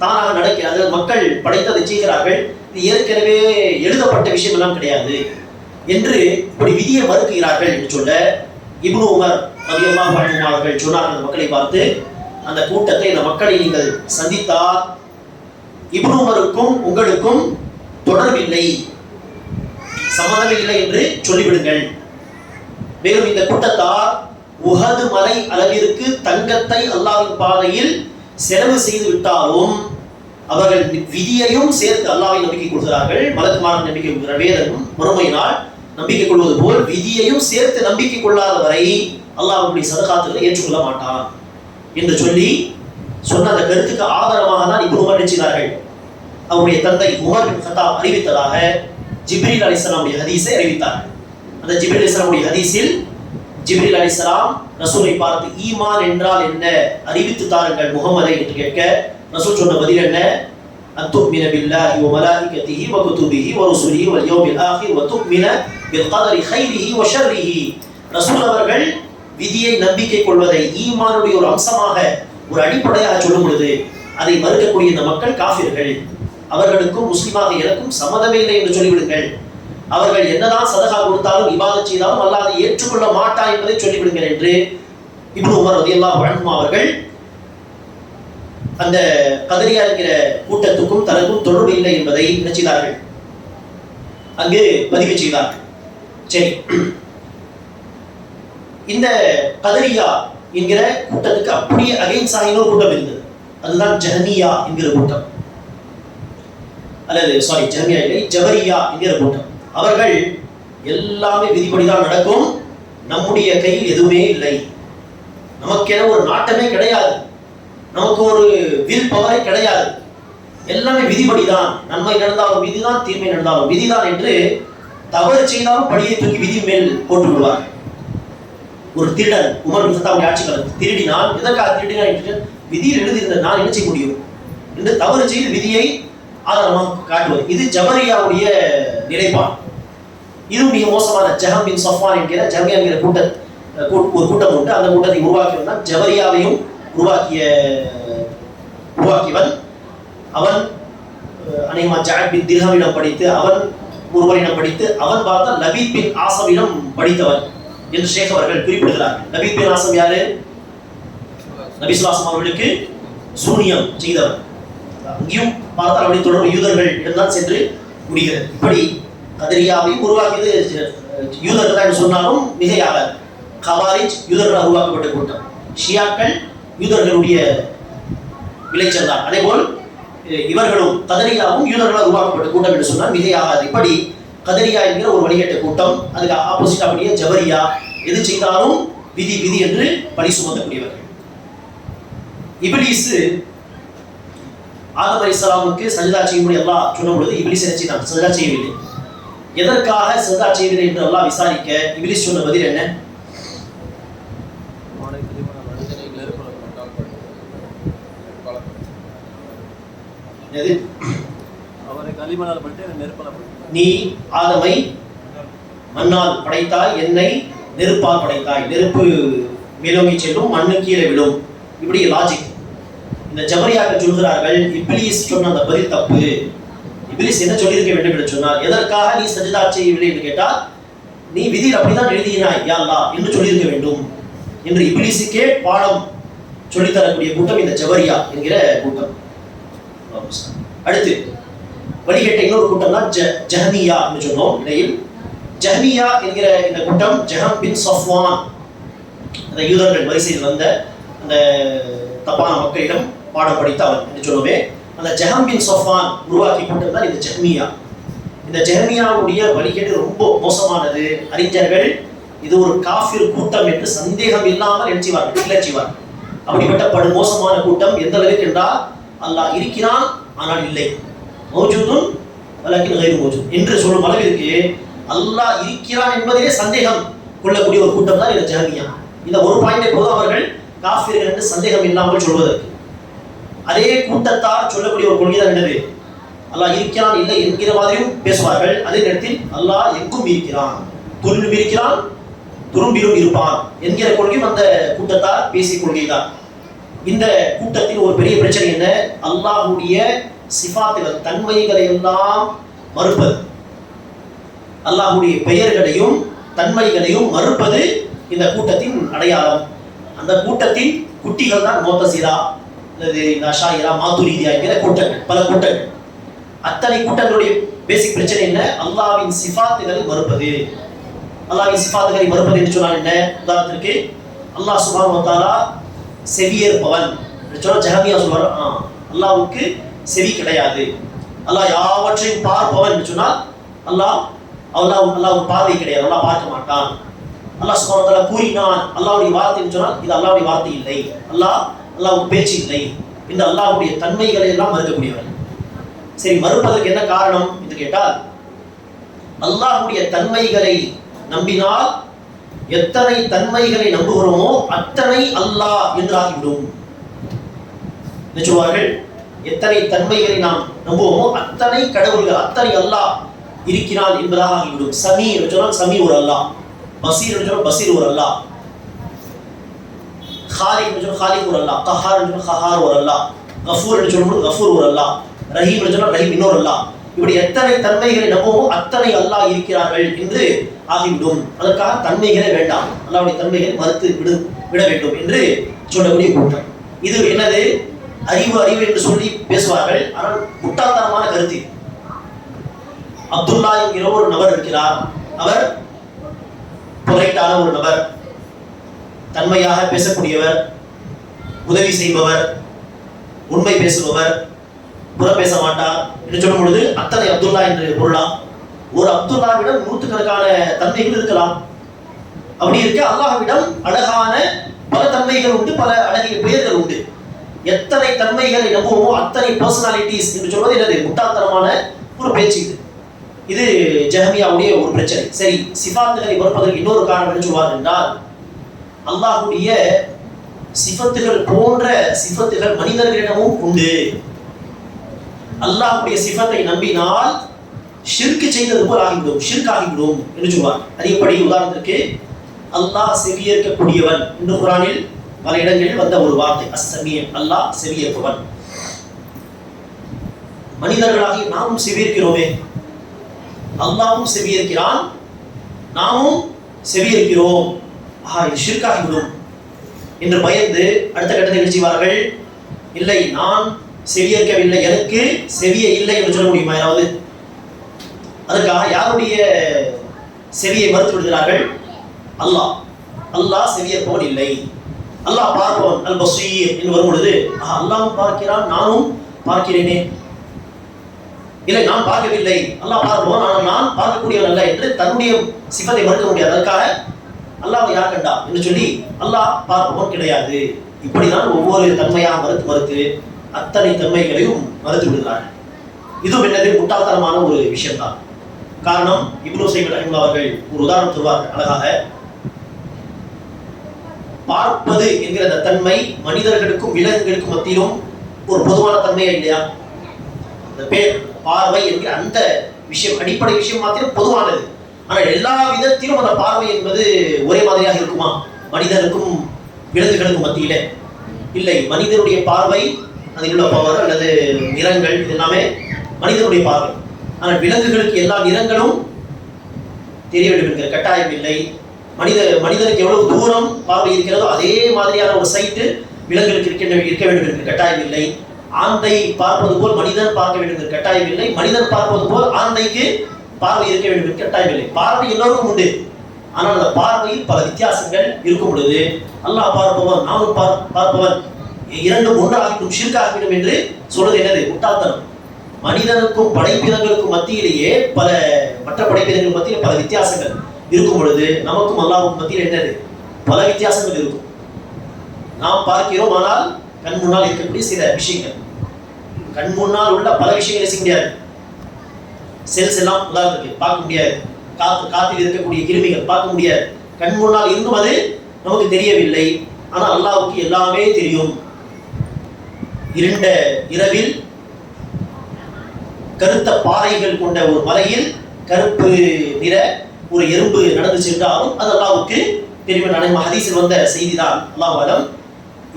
தானாக நடக்கிறது, மக்கள் படைத்ததை செய்கிறார்கள், இது ஏற்கனவே எழுதப்பட்ட விஷயம் எல்லாம் கிடையாது, என்று இப்படி விதியை மறுக்கிறார்கள் என்று சொல்ல இப்னு உமர் ரலியல்லாஹு அன்ஹு அவர்கள் சொன்னார்கள் அந்த மக்களை பார்த்து, அந்த கூட்டத்தை, இந்த மக்களை நீங்கள் சந்தித்தால் இப்னு உமருக்கும் உங்களுக்கும் தொடர்பில்லை, சம்மதமே இல்லை என்று சொல்லிவிடுங்கள். மேலும் இந்த கூட்டத்தார் உஹது மலை அளவிற்கு தங்கத்தை அல்லாஹ்வின் பாதையில் செலவு செய்து விட்டாலும் அவர்கள் விதியையும் சேர்த்து அல்லாஹ்வை நம்பிக்கை கொள்கிறார்கள். மலக்குமாரன் நம்பிக்கை கொள்கிற வேதமும் மறுமையினால் நம்பிக்கை கொள்வது போல் விதியையும் சேர்த்து நம்பிக்கை கொள்ளாத வரை அல்லாஹ் அப்படி சதகாத்துகளை ஏற்றுக்கொள்ள மாட்டான் என்று சொல்லி சொன்ன அந்த கருத்துக்கு ஆதாரமாக தான் இப்னு உமர் நினைச்சார்கள். அவருடைய தந்தை உமர் பின் கத்தாப் அறிவித்ததாக ஜிப்ரீல் அலைஹிஸ்ஸலாமுடைய ஹதீஸை அறிவித்தார்கள். அந்த ஜிப்ரீல் அலைஹிஸ்ஸலாமுடைய ஹதீஸில் ஜிப்ரீல் அலைஹிஸ்ஸலாம் ரசூலை பார்த்து ஈமான் என்றால் என்ன அறிவித்து தாருங்கள் முஹம்மதை என்று கேட்க ரசூல் சொன்ன பதில் என்ன? அத்துமின பில்லாஹி வ மலாயிகத்திஹி வ குதுபிஹி வ ருசுலிஹி வல் யௌமில் ஆகிர் வ துமின பில் கதரி கைரிஹி வ ஷர்ரிஹி. ரசூல் அவர்கள் விதியை நம்பிக்கை கொள்வதை ஈமானுடைய ஒரு அம்சமாக, ஒரு அடிப்படையாக சொல்லும் பொழுது அதை மறுக்கக்கூடிய இந்த மக்கள் காஃபிர்கள், அவர்களுக்கும் முஸ்லிமாக எனக்கும் சம்மதமே இல்லை என்று சொல்லிவிடுங்கள். அவர்கள் என்னதான் சதகா கொடுத்தாலும் இபாதத் செய்தாலும் அல்லாஹ் அதை ஏற்றுக்கொள்ள மாட்டார் என்பதை சொல்லிவிடுங்கள் என்று இப்னு உமர் ரலியல்லாஹு அன்ஹு அவர்கள் அந்த கதரியா என்கிற கூட்டத்துக்கும் தனக்கும் தொடர்பு இல்லை என்பதை நினைச்சார்கள், அங்கு பதிவு செய்தார்கள். சரி, இந்த கதரியா என்கிற கூட்டத்துக்கு அப்படியே அகைன்ஸ்டாக இன்னொரு கூட்டம் இருந்தது. அதுதான் ஜஹமியா என்கிற கூட்டம், அல்லது ஜஹமியா இல்லை, ஜபரியா என்கிற கூட்டம். அவர்கள் எல்லாமே விதிப்படிதான் நடக்கும், நம்முடைய கையில் எதுவுமே இல்லை, நமக்கென ஒரு நாட்டமே கிடையாது, நமக்கு ஒரு வில் பவரே கிடையாது, எல்லாமே விதிப்படிதான், நன்மை நடந்தாலும் விதிதான், தீமை நடந்தாலும் விதிதான் என்று தவறு செய்தாலும் படியை தூக்கி விதி மேல் போட்டு விடுவார். ஒரு திருடன் உமர் பின் கத்தாப் ஆட்சி காலத்தில் திருடினால் எதற்காக திருடினான் என்று விதியில் எழுதியிருந்த நான் என்ன செய்ய முடியும் என்று தவறு செய்து விதியை ஆதாரமாக காட்டுவது. இது ஜபரியாவுடைய நிலைப்பாடு. இது மிக மோசமான ஜஹம் பின் சஃப்வான் என்கிற ஜஹமியா என்கிற ஒரு கூட்டம் உண்டு. அந்த கூட்டத்தை உருவாக்கியவன் தான் ஜபரியாவையும் உருவாக்கியவன். அவன் அநேகமா ஜஅத் பின் திர்ஹமிடம் படித்து, அவன் ஒருவரிடம் படித்து, அவன் பார்த்தா லபீத் பின் ஆசமிடம் படித்தவன் என்று ஷேக் அவர்கள் குறிப்பிடுகிறார்கள். லபீத் பின் ஆசம் யாரு? நபி ஸல்லல்லாஹு அலைஹி வஸல்லம் அவர்களுக்கு சூனியம் செய்தவன். அங்கேயும் பார்த்தால் அவருடைய தொடர்பு யூதர்கள் இடம்தான் சென்று முடிகிறது. இப்படி கதரியாவையும் உருவாக்கியது யூதர்கள் தான் சொன்னாலும் மிகையாகாது. கவாரிஜ் யூதர்களால் உருவாக்கப்பட்ட கூட்டம், ஷியாக்கள் யூதர்களுடைய விளைச்சல் தான். அதே போல் இவர்களும் கதரியாவும் யூதர்களால் உருவாக்கப்பட்ட கூட்டம் என்று சொன்னால் மிகையாகாது. இப்படி கதரியா என்கிற ஒரு வழிகட்ட கூட்டம், அதுக்கு ஆப்போசிட் அப்படியே ஜபரியா, எது செய்தாலும் விதி விதி என்று பழி சுமத்தக்கூடியவர்கள். இப்லீஸ் ஆதம் அலைஹிஸ்ஸலாமுக்கு சஜதா செய்யும்படி அல்லாஹ் சொன்ன பொழுது இப்லீஸ் என்ன செய்தான்? சஜதா செய்யவில்லை. எதற்காக சஜதா செய்யவில்லை என்று அல்லாஹ் விசாரிக்க இப்லீஸ் சொன்ன பதில் என்ன? நீ ஆதமை மண்ணால் படைத்தாய், என்னை நெருப்பால் படைத்தாய், நெருப்பு மேலோங்கி செல்லும், மண்ணு கீழே விழும். இப்படி லாஜிக். இந்த ஜபரியாக்கள் சொல்கிறார்கள் இப்லீஸ் சொன்ன அந்த பதில் தப்பு. இப்லீஸ் என்ன சொல்லியிருக்க வேண்டும் என்று சொன்னார், எதற்காக நீ சஜதா செய்யவில்லை என்று கேட்டால், நீ விதியில் அப்படிதான் எழுதினாய் யா அல்லாஹ் என்று சொல்லியிருக்க வேண்டும் என்று இப்லீஸுக்கே பாடம் சொல்லித்தரக்கூடிய கூட்டம் இந்த ஜபரியா என்கிற கூட்டம். அடுத்து வழிகட்ட இன்னொரு கூட்டம் தான் ஜஹமியா என்று சொன்னோம். இடையில் ஜஹமியா என்கிற இந்த கூட்டம் ஜஹம் பின் சஃப்வான், அந்த யூதர்கள் வரிசையில் வந்த அந்த தப்பான மக்களிடம் பாடம் படித்த அவன் என்று சொல்லுவே, அந்த ஜஹம் பின் சஃப்வான் உருவாக்கி கூட்டம் தான் இந்த ஜஹமியா. இந்த ஜஹமியாவுடைய வழிகேடு ரொம்ப மோசமானது. அறிஞர்கள் இது ஒரு காஃபிர் கூட்டம் என்று சந்தேகம் இல்லாமல் நினைச்சுவார்கள், டிக்ளேர் செய்வார்கள். அப்படிப்பட்ட படு மோசமான கூட்டம் எந்த அளவுக்கு என்றால், அல்லாஹ் இருக்கிறான் ஆனால் இல்லை, மௌஜூதுன் வலக்கின் கைரு மௌஜூத் என்று சொல்லும் அளவிற்கு அல்லாஹ் இருக்கிறான் என்பதிலே சந்தேகம் கொள்ளக்கூடிய ஒரு கூட்டம் தான் இந்த ஜஹமியா. இந்த ஒரு பாயிண்டை போது அவர்கள் காஃபிர்கள் என்று சந்தேகம் இல்லாமல் சொல்வதற்கு. அதே கூட்டத்தார் சொல்லக்கூடிய ஒரு கொள்கை தான் என்னது? அல்லாஹ் இருக்கிறான் இல்லை என்கிற மாதிரியும் பேசுவார்கள். அதே நேரத்தில் அல்லாஹ் எங்கும் இருக்கிறான், துரும்பிலும் இருக்கிறான், துரும்பிலும் இருப்பான் என்கிற கொள்கையும் அந்த கூட்டத்தார் பேசிய கொள்கை தான். இந்த கூட்டத்தின் ஒரு பெரிய பிரச்சனை என்ன? அல்லாஹ்வுடைய சிஃபாத்துகள், தன்மைகளை எல்லாம் மறுப்பது. அல்லாஹ்வுடைய பெயர்களையும் தன்மைகளையும் மறுப்பது இந்த கூட்டத்தின் அடையாளம். அந்த கூட்டத்தின் குட்டிகள் தான் முஅத்தஸிலா அல்லது அஷாயிரா மாதுரிதியா என்கிற கூட்டங்கள், பல கூட்டங்கள். அத்தனை கூட்டங்களுடைய பேசிக் பிரச்சனை என்ன? அல்லாஹ்வின் சிஃபாத்துகளை மறுப்பது. அல்லாஹ்வின் சிஃபாத்துகளை மறுப்பது என்று சொன்னால் என்ன? உதாரணத்திற்கு அல்லாஹ் சுப்ஹானஹு வ தஆலா செவியேற்பவன் சொன்னால் ஜஹமியா சொல்வார், அல்லாஹ்வுக்கு செவி கிடையாது. அல்லாஹ் யாவற்றையும் பார்ப்பவன் என்று சொன்னால் அல்லாஹ் பார்வை கிடையாது, அல்லாஹ் பார்க்க மாட்டான். அல்லாஹ் சுப்ஹானஹு வ தஆலா கூறினான், அல்லாஹ்வுடைய வார்த்தை என்று சொன்னால் இது அல்லாஹ்வுடைய வார்த்தை இல்லை, அல்லாஹ்வுக்கு பேச்சு இல்லை. இந்த அல்லாஹ்வுடைய தன்மைகளை எல்லாம் மறுக்கக்கூடியவன். சரி, மறுப்பதற்கு என்ன காரணம் என்று கேட்டால், அல்லாஹ்வுடைய தன்மைகளை நம்பினால் எத்தனை தன்மைகளை நம்புகிறோமோ அத்தனை அல்லாஹ் என்று ஆகிவிடும். சொல்வார்கள், எத்தனை தன்மைகளை நாம் நம்புவோமோ அத்தனை கடவுள்கள், அத்தனை அல்லாஹ் இருக்கிறான் என்பதாக ஆகிவிடும். சமீ என்று சொன்னால் சமீ ஒரு அல்லாஹ், பசீர் என்று சொன்னால் பசீர் ஒரு அல்லாஹ், ஹாலிக் என்று சொன்னால் ஹாலிக் ஒரு அல்லாஹ், கஹார் என்று சொன்னால் கஹார் ஒரு அல்லாஹ், கஃபூர் என்று சொல்லும்போது கஃபூர் ஒரு அல்லாஹ், ரஹீம் என்று சொன்னால் ரஹீம் இன்னொரு அல்லாஹ். இப்படி எத்தனை தன்மைகளை நம்புவோமோ அத்தனை அல்லாஹ் இருக்கிறார்கள் என்று ஆகிவிடும். அதற்காக தன்மைகளே வேண்டாம், அல்லாஹ்வுடைய தன்மைகளை மறுத்து விட வேண்டும் என்று சொல்லக்கூடிய கூட்டம். இது என்னது? அறிவு என்று சொல்லி பேசுவார்கள், ஆனால் முட்டாள்தனமான கருத்து. அப்துல்லா என்கிற ஒரு நபர் இருக்கிறார். அவர் பொலைட்டான ஒரு நபர், தன்மையாக பேசக்கூடியவர், உதவி செய்பவர், உண்மை பேசுபவர், புற பேச மாட்டார் என்று சொல்லும் பொழுது அத்தனை அப்துல்லா என்று பொருளா? ஒரு அப்துல்லாவிடம் நூற்றுக்கணக்கான தன்மைகள் இருக்கலாம். அப்படி இருக்க அல்லாஹ்விடம் அழகான பல தன்மைகள் உண்டு, பல அழகிய பெயர்கள் உண்டு. எத்தனை தன்மைகளை நம்புவோமோ அத்தனை பர்சனாலிட்டிஸ் என்று சொல்வது என்னது? முட்டாள்தனமான ஒரு பேச்சு. இது ஜஹமியாவுடைய ஒரு பிரச்சனை. சரி, சிஃபாத்துகளை மறுப்பதற்கு இன்னொரு காரணம் என்ன சொல்வார் என்றால், அல்லாஹ்வுடைய சிஃபத்துகள் போன்ற சிஃபத்துகள் மனிதர்களிடமும் உண்டு. அல்லாஹ்வுடைய சிஃபத்தை நம்பினால் ஷிர்க் செய்தது போல் ஆகிவிடும், ஷிர்க் ஆகிவிடும் என்று சொல்வார். அது எப்படி? உதாரணத்திற்கு அல்லாஹ் செவியேற்கக்கூடியவன் என்று குர்ஆனில் பல இடங்களில் வந்த ஒரு வார்த்தை அஸ்-சமீ, அல்லாஹ் செவியேற்பவன். மனிதர்களாகி நாமும் செவியேற்கிறோமே, அல்லாஹ்வும் செவியேற்கிறான், நாமும் செவியேற்கிறோம், இது ஷிர்க் ஆகிவிடும் என்று பயந்து அடுத்த கட்டத்தை என்ன செய்வார்கள்? இல்லை, நான் செவியேற்கவில்லை, எனக்கு செவிய இல்லை என்று சொல்ல முடியுமா யாராவது? அதற்காக யாருடைய செவியை மறுத்து விடுகிறார்கள்? அல்லாஹ் செவியேற்பவன் இல்லை, அல்லாஹ் பார்ப்பவன், அல் பஸீர் என்று வரும் பொழுது அல்லாஹ்வும் பார்க்கிறான், நானும் பார்க்கிறேனே. இல்லை, நான் பார்க்கவில்லை, அல்லாஹ் பார்ப்பவன், ஆனால் நான் பார்க்கக்கூடியவன் அல்ல என்று தன்னுடைய சிஃபத்தை மறுக்க முடியாது. அதற்காக அல்லாஹ் யார் கண்டா என்று சொல்லி அல்லாஹ் பார்ப்பவன் கிடையாது. இப்படிதான் ஒவ்வொரு தன்மையாக மறுத்து அத்தனை தன்மைகளையும் மறுத்து விடுகிறார்கள். இதுவும் என்னது? முட்டாள்தனமான ஒரு விஷயம்தான். காரணம், இப்னு உஸைமீன் ரஹிமஹுல்லாஹ் அவர்கள் ஒரு உதாரணம் சொல்வார்கள் அழகாக. பார்ப்பது என்கிற அந்த தன்மை மனிதர்களுக்கும் விலங்குகளுக்கும் மத்தியிலும் ஒரு பொதுவான தன்மையா இல்லையா? அந்த பேர் பார்வை என்கிற அந்த விஷயம், அடிப்படை விஷயம் மாத்திரம் பொதுவானது. ஆனால் எல்லா விதத்திலும் அந்த பார்வை என்பது ஒரே மாதிரியாக இருக்குமா மனிதனுக்கும் விலங்குகளுக்கும் மத்தியில? இல்லை. மனிதனுடைய பார்வை, அதில் உள்ள பவர் அல்லது நிறங்கள், இது எல்லாமே மனிதனுடைய பார்வை. ஆனால் விலங்குகளுக்கு எல்லா நிறங்களும் தெரிய வேண்டும் என்கிற கட்டாயம் இல்லை. மனிதனுக்கு எவ்வளவு தூரம் பார்வை இருக்கிறதோ அதே மாதிரியான ஒரு சைட்டு விலங்குகளுக்கு இருக்க வேண்டும் என்கிற கட்டாயம் இல்லை. ஆந்தை பார்ப்பது போல் மனிதன் பார்க்க வேண்டும் என்கிற கட்டாயம் இல்லை. மனிதன் பார்ப்பது போல் ஆந்தைக்கு பார்வை இருக்க வேண்டும் என்கிற கட்டாயம் இல்லை. பார்வை எல்லோருக்கும் உண்டு. ஆனால் அந்த பார்வையில் பல வித்தியாசங்கள் இருக்கும் பொழுது அல்லாஹ் பார்ப்பவன், நானும் பார்ப்பவன், இரண்டும் ஒன்றாகிடும், ஷிர்க் ஆகிடும் என்று சொல்றது என்னது? முட்டாள்தனம். மனிதனுக்கும் படைப்பினங்களுக்கும் மத்தியிலேயே மற்ற படைப்பினங்கள் மத்தியில் பல வித்தியாசங்கள் இருக்கும் பொழுது நமக்கும் அல்லாஹ்வுக்கும் மத்தியில் என்னது? பல வித்தியாசங்கள் இருக்கும். நாம் பார்க்கிறோம், ஆனால் கண் முன்னால் இருக்கக்கூடிய சில விஷயங்கள், கண் முன்னால் உள்ள பல விஷயங்களை செய்ய முடியாது. செல்ஸ் எல்லாம் உதாரணத்துக்கு பார்க்க முடியாது. காத்தில் இருக்கக்கூடிய கிருமிகள் பார்க்க முடியாது. கண் முன்னால் இருந்தும் அது நமக்கு தெரியவில்லை. ஆனால் அல்லாஹ்வுக்கு எல்லாமே தெரியும். இருண்ட இரவில் கருத்த பாறைகள் கொண்ட ஒரு மலையில் கருப்பு நிற ஒரு எறும்பு நடந்து சென்றாலும் அது அல்லாஹ்வுக்கு தெரியும். ஹதீஸில் வந்த செய்திதான். அல்லாஹ் அலம்.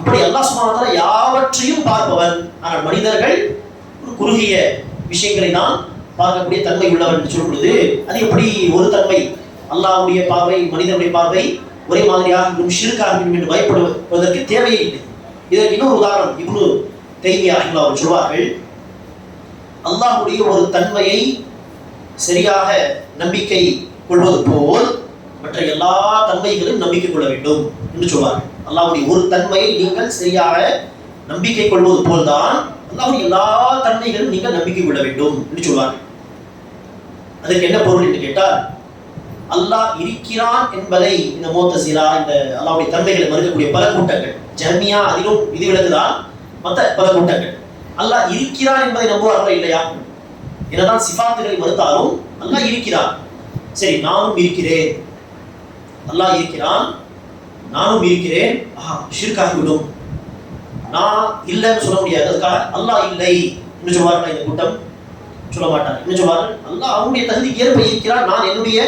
இப்படி அல்லாஹ் சுப்ஹானஹு வ தஆலா யாவற்றையும் பார்ப்பவன். ஆனால் மனிதர்கள் ஒரு குறுகிய விஷயங்களை தான் பார்க்கக்கூடிய தன்மை உள்ளவர் என்று சொல்லும் பொழுது அது எப்படி ஒரு தன்மை? அல்லாஹ்வுடைய பார்வை மனிதனுடைய பார்வை ஒரே மாதிரியாக இருக்கும், ஷிர்காக இருக்கும் என்று பயப்படுவதற்கு தேவையே இல்லை. இதற்கு இன்னொரு உதாரணம் இப்னு தைமியா ரஹிமஹுல்லாஹ் அவர்கள் சொல்வார்கள், அல்லாஹ்வுடைய ஒரு தன்மையை சரியாக நம்பிக்கை கொள்வது போல் மற்ற எல்லா தன்மைகளும் நம்பிக்கை கொள்ள வேண்டும் என்று சொல்வார்கள். அல்லாஹ்வுடைய ஒரு தன்மையை நீங்கள் சரியாக நம்பிக்கை கொள்வது போல்தான் அல்லாஹ்வுடைய எல்லா தன்மைகளும் நீங்கள் நம்பிக்கை கொள்ள வேண்டும் என்று சொல்வார்கள். அதற்கு என்ன பொருள் என்று கேட்டால், அல்லாஹ் இருக்கிறான் என்பதை இந்த முஅத்தஸிலா இந்த அல்லாஹ்வுடைய தன்மைகளை மறுக்கக்கூடிய பல கூட்டங்கள், ஜஹ்மியா அதிலும் விதிவிலக்குதான் மற்ற பல கூட்டங்கள், அல்லாஹ் இருக்கிறான் என்பதை நம்புவார்களா இல்லையா? என்னதான் சிஃபாத்துகளை மறுத்தாலும் அல்லாஹ் இருக்கிறான், சரி நானும் இருக்கிறேன், அல்லாஹ் இருக்கிறான் நானும் இருக்கிறேன், ஷிர்காகி விடும், நான் இல்லைன்னு சொல்ல முடியாது. அதுக்காக அல்லாஹ் இல்லை என்று சொல்வார்கள் இந்த கூட்டம்? சொல்ல மாட்டார். என்ன சொல்வார்கள்? அல்லாஹ் அவனுடைய தகுதிக்கு ஏற்ப இருக்கிறான், நான் என்னுடைய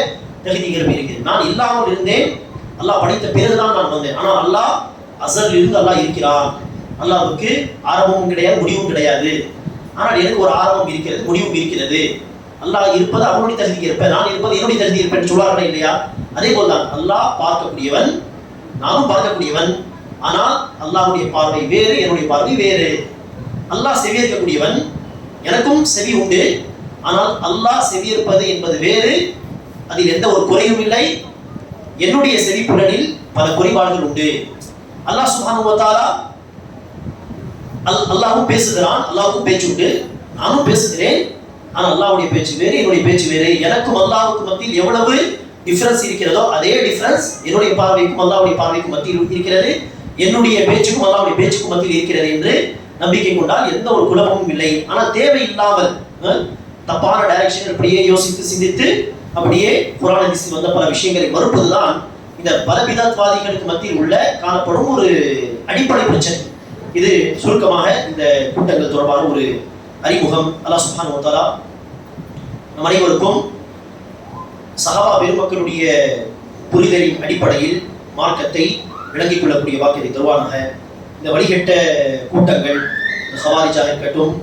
தகுதிக்கு ஏற்ப இருக்கிறேன், நான் இல்லாமல் இருந்தேன், அல்லாஹ் படைத்த பிறகுதான் நான் வந்தேன், ஆனால் அல்லாஹ் அஸல் இருந்து அல்லாஹ் இருக்கிறான், அல்லாஹ்வுக்கு ஆரம்பமும் கிடையாது முடிவும் கிடையாது, ஆனால் எனக்கு ஒரு ஆரம்பம் இருக்கிறது முடிவும் இருக்கிறது, அல்லாஹ் இருப்பது அவனுடைய தகுதிக்கு ஏற்ப, நான் இருப்பது என்னுடைய தகுதி ஏற்ப என்று சொல்வார்களா இல்லையா? அதே போல்தான் அல்லாஹ் பார்க்கக்கூடியவன், நானும் பார்க்கக்கூடியவன், ஆனால் அல்லாஹ்வுடைய பார்வை வேறு, என்னுடைய பார்வை வேறு. அல்லாஹ் செவியேற்கக்கூடியவன், எனக்கும் செவி உண்டு, ஆனால் அல்லாஹ் செவியேற்பது என்பது வேறு, அதில் எந்த ஒரு குறையும் இல்லை. என்னுடைய செவிப்புலனில் பல குறைபாடுகள் உண்டு. அல்லாஹ் சுப்ஹானஹு வ தஆலா அல்லாஹ்வும் பேசுகிறான், அல்லாஹ்வுக்கும் பேச்சு உண்டு, நானும் பேசுகிறேன், ஆனால் அல்லாஹ்வுடைய பேச்சு வேறு, என்னுடைய பேச்சு வேறு. எனக்கும் அல்லாஹ்வுக்கும் மத்தியில் எவ்வளவு டிஃபரன்ஸ் இருக்கிறதோ அதே டிஃபரன்ஸ் என்னுடைய பார்வைக்கும் அல்லாஹ்வுடைய பார்வைக்கும் மத்தியில் இருக்கிறது, என்னுடைய பேச்சுக்கும் அல்லாஹ்வுடைய பேச்சுக்கும் மத்தியில் இருக்கிறது என்று நம்பிக்கை கொண்டால் எந்த ஒரு குழப்பமும் இல்லை. ஆனால் தேவையில்லாமல் தப்பான டைரக்ஷன் அப்படியே யோசித்து சிந்தித்து அப்படியே குர்ஆன் ஹதீஸில் வந்த பல விஷயங்களை மறுப்பதுதான் இந்த பல பிதத்வாதிகளுக்கு மத்தியில் உள்ள காணப்படும் ஒரு அடிப்படை பிரச்சனை. இது சுருக்கமாக இந்த கூட்டங்கள் தொடர்பான ஒரு அறிமுகம். அல்லாஹ் சுப்ஹானஹு வ தஆலா நம் அனைவருக்கும் சஹாபா பெருமக்களுடைய புரிதலின் அடிப்படையில் மார்க்கத்தை விளங்கிக் கொள்ளக்கூடிய வாக்கியத்தை தருவானாக. இந்த வழிகட்ட கூட்டங்கள் ஹவாரிஜாக இருக்கட்டும்,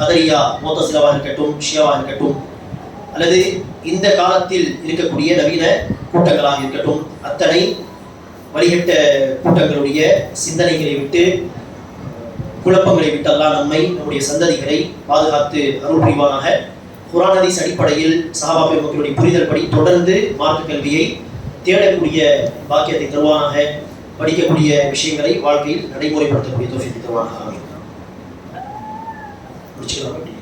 கதரியா முஅத்தஸிலாவாக இருக்கட்டும், ஷியாவாக இருக்கட்டும், அல்லது இந்த காலத்தில் இருக்கக்கூடிய நவீன கூட்டங்களாக இருக்கட்டும், அத்தனை வழிகட்ட கூட்டங்களுடைய சிந்தனைகளை விட்டு குழப்பங்களை விட்டு அல்லாஹ் நம்மை நம்முடைய சந்ததிகளை பாதுகாத்து அருள் புரிவானாக. குர்ஆன் ஹதீஸ் அடிப்படையில் சஹாபா பெருமக்களுடைய புரிதல் படி தொடர்ந்து மார்க்க கல்வியை தேடக்கூடிய பாக்கியத்தை தருவானாக. படிக்கக்கூடிய விஷயங்களை வாழ்க்கையில் நடைமுறைப்படுத்தக்கூடிய தௌஃபீக் தருவானாக. முடிச்சுக்கலாம்.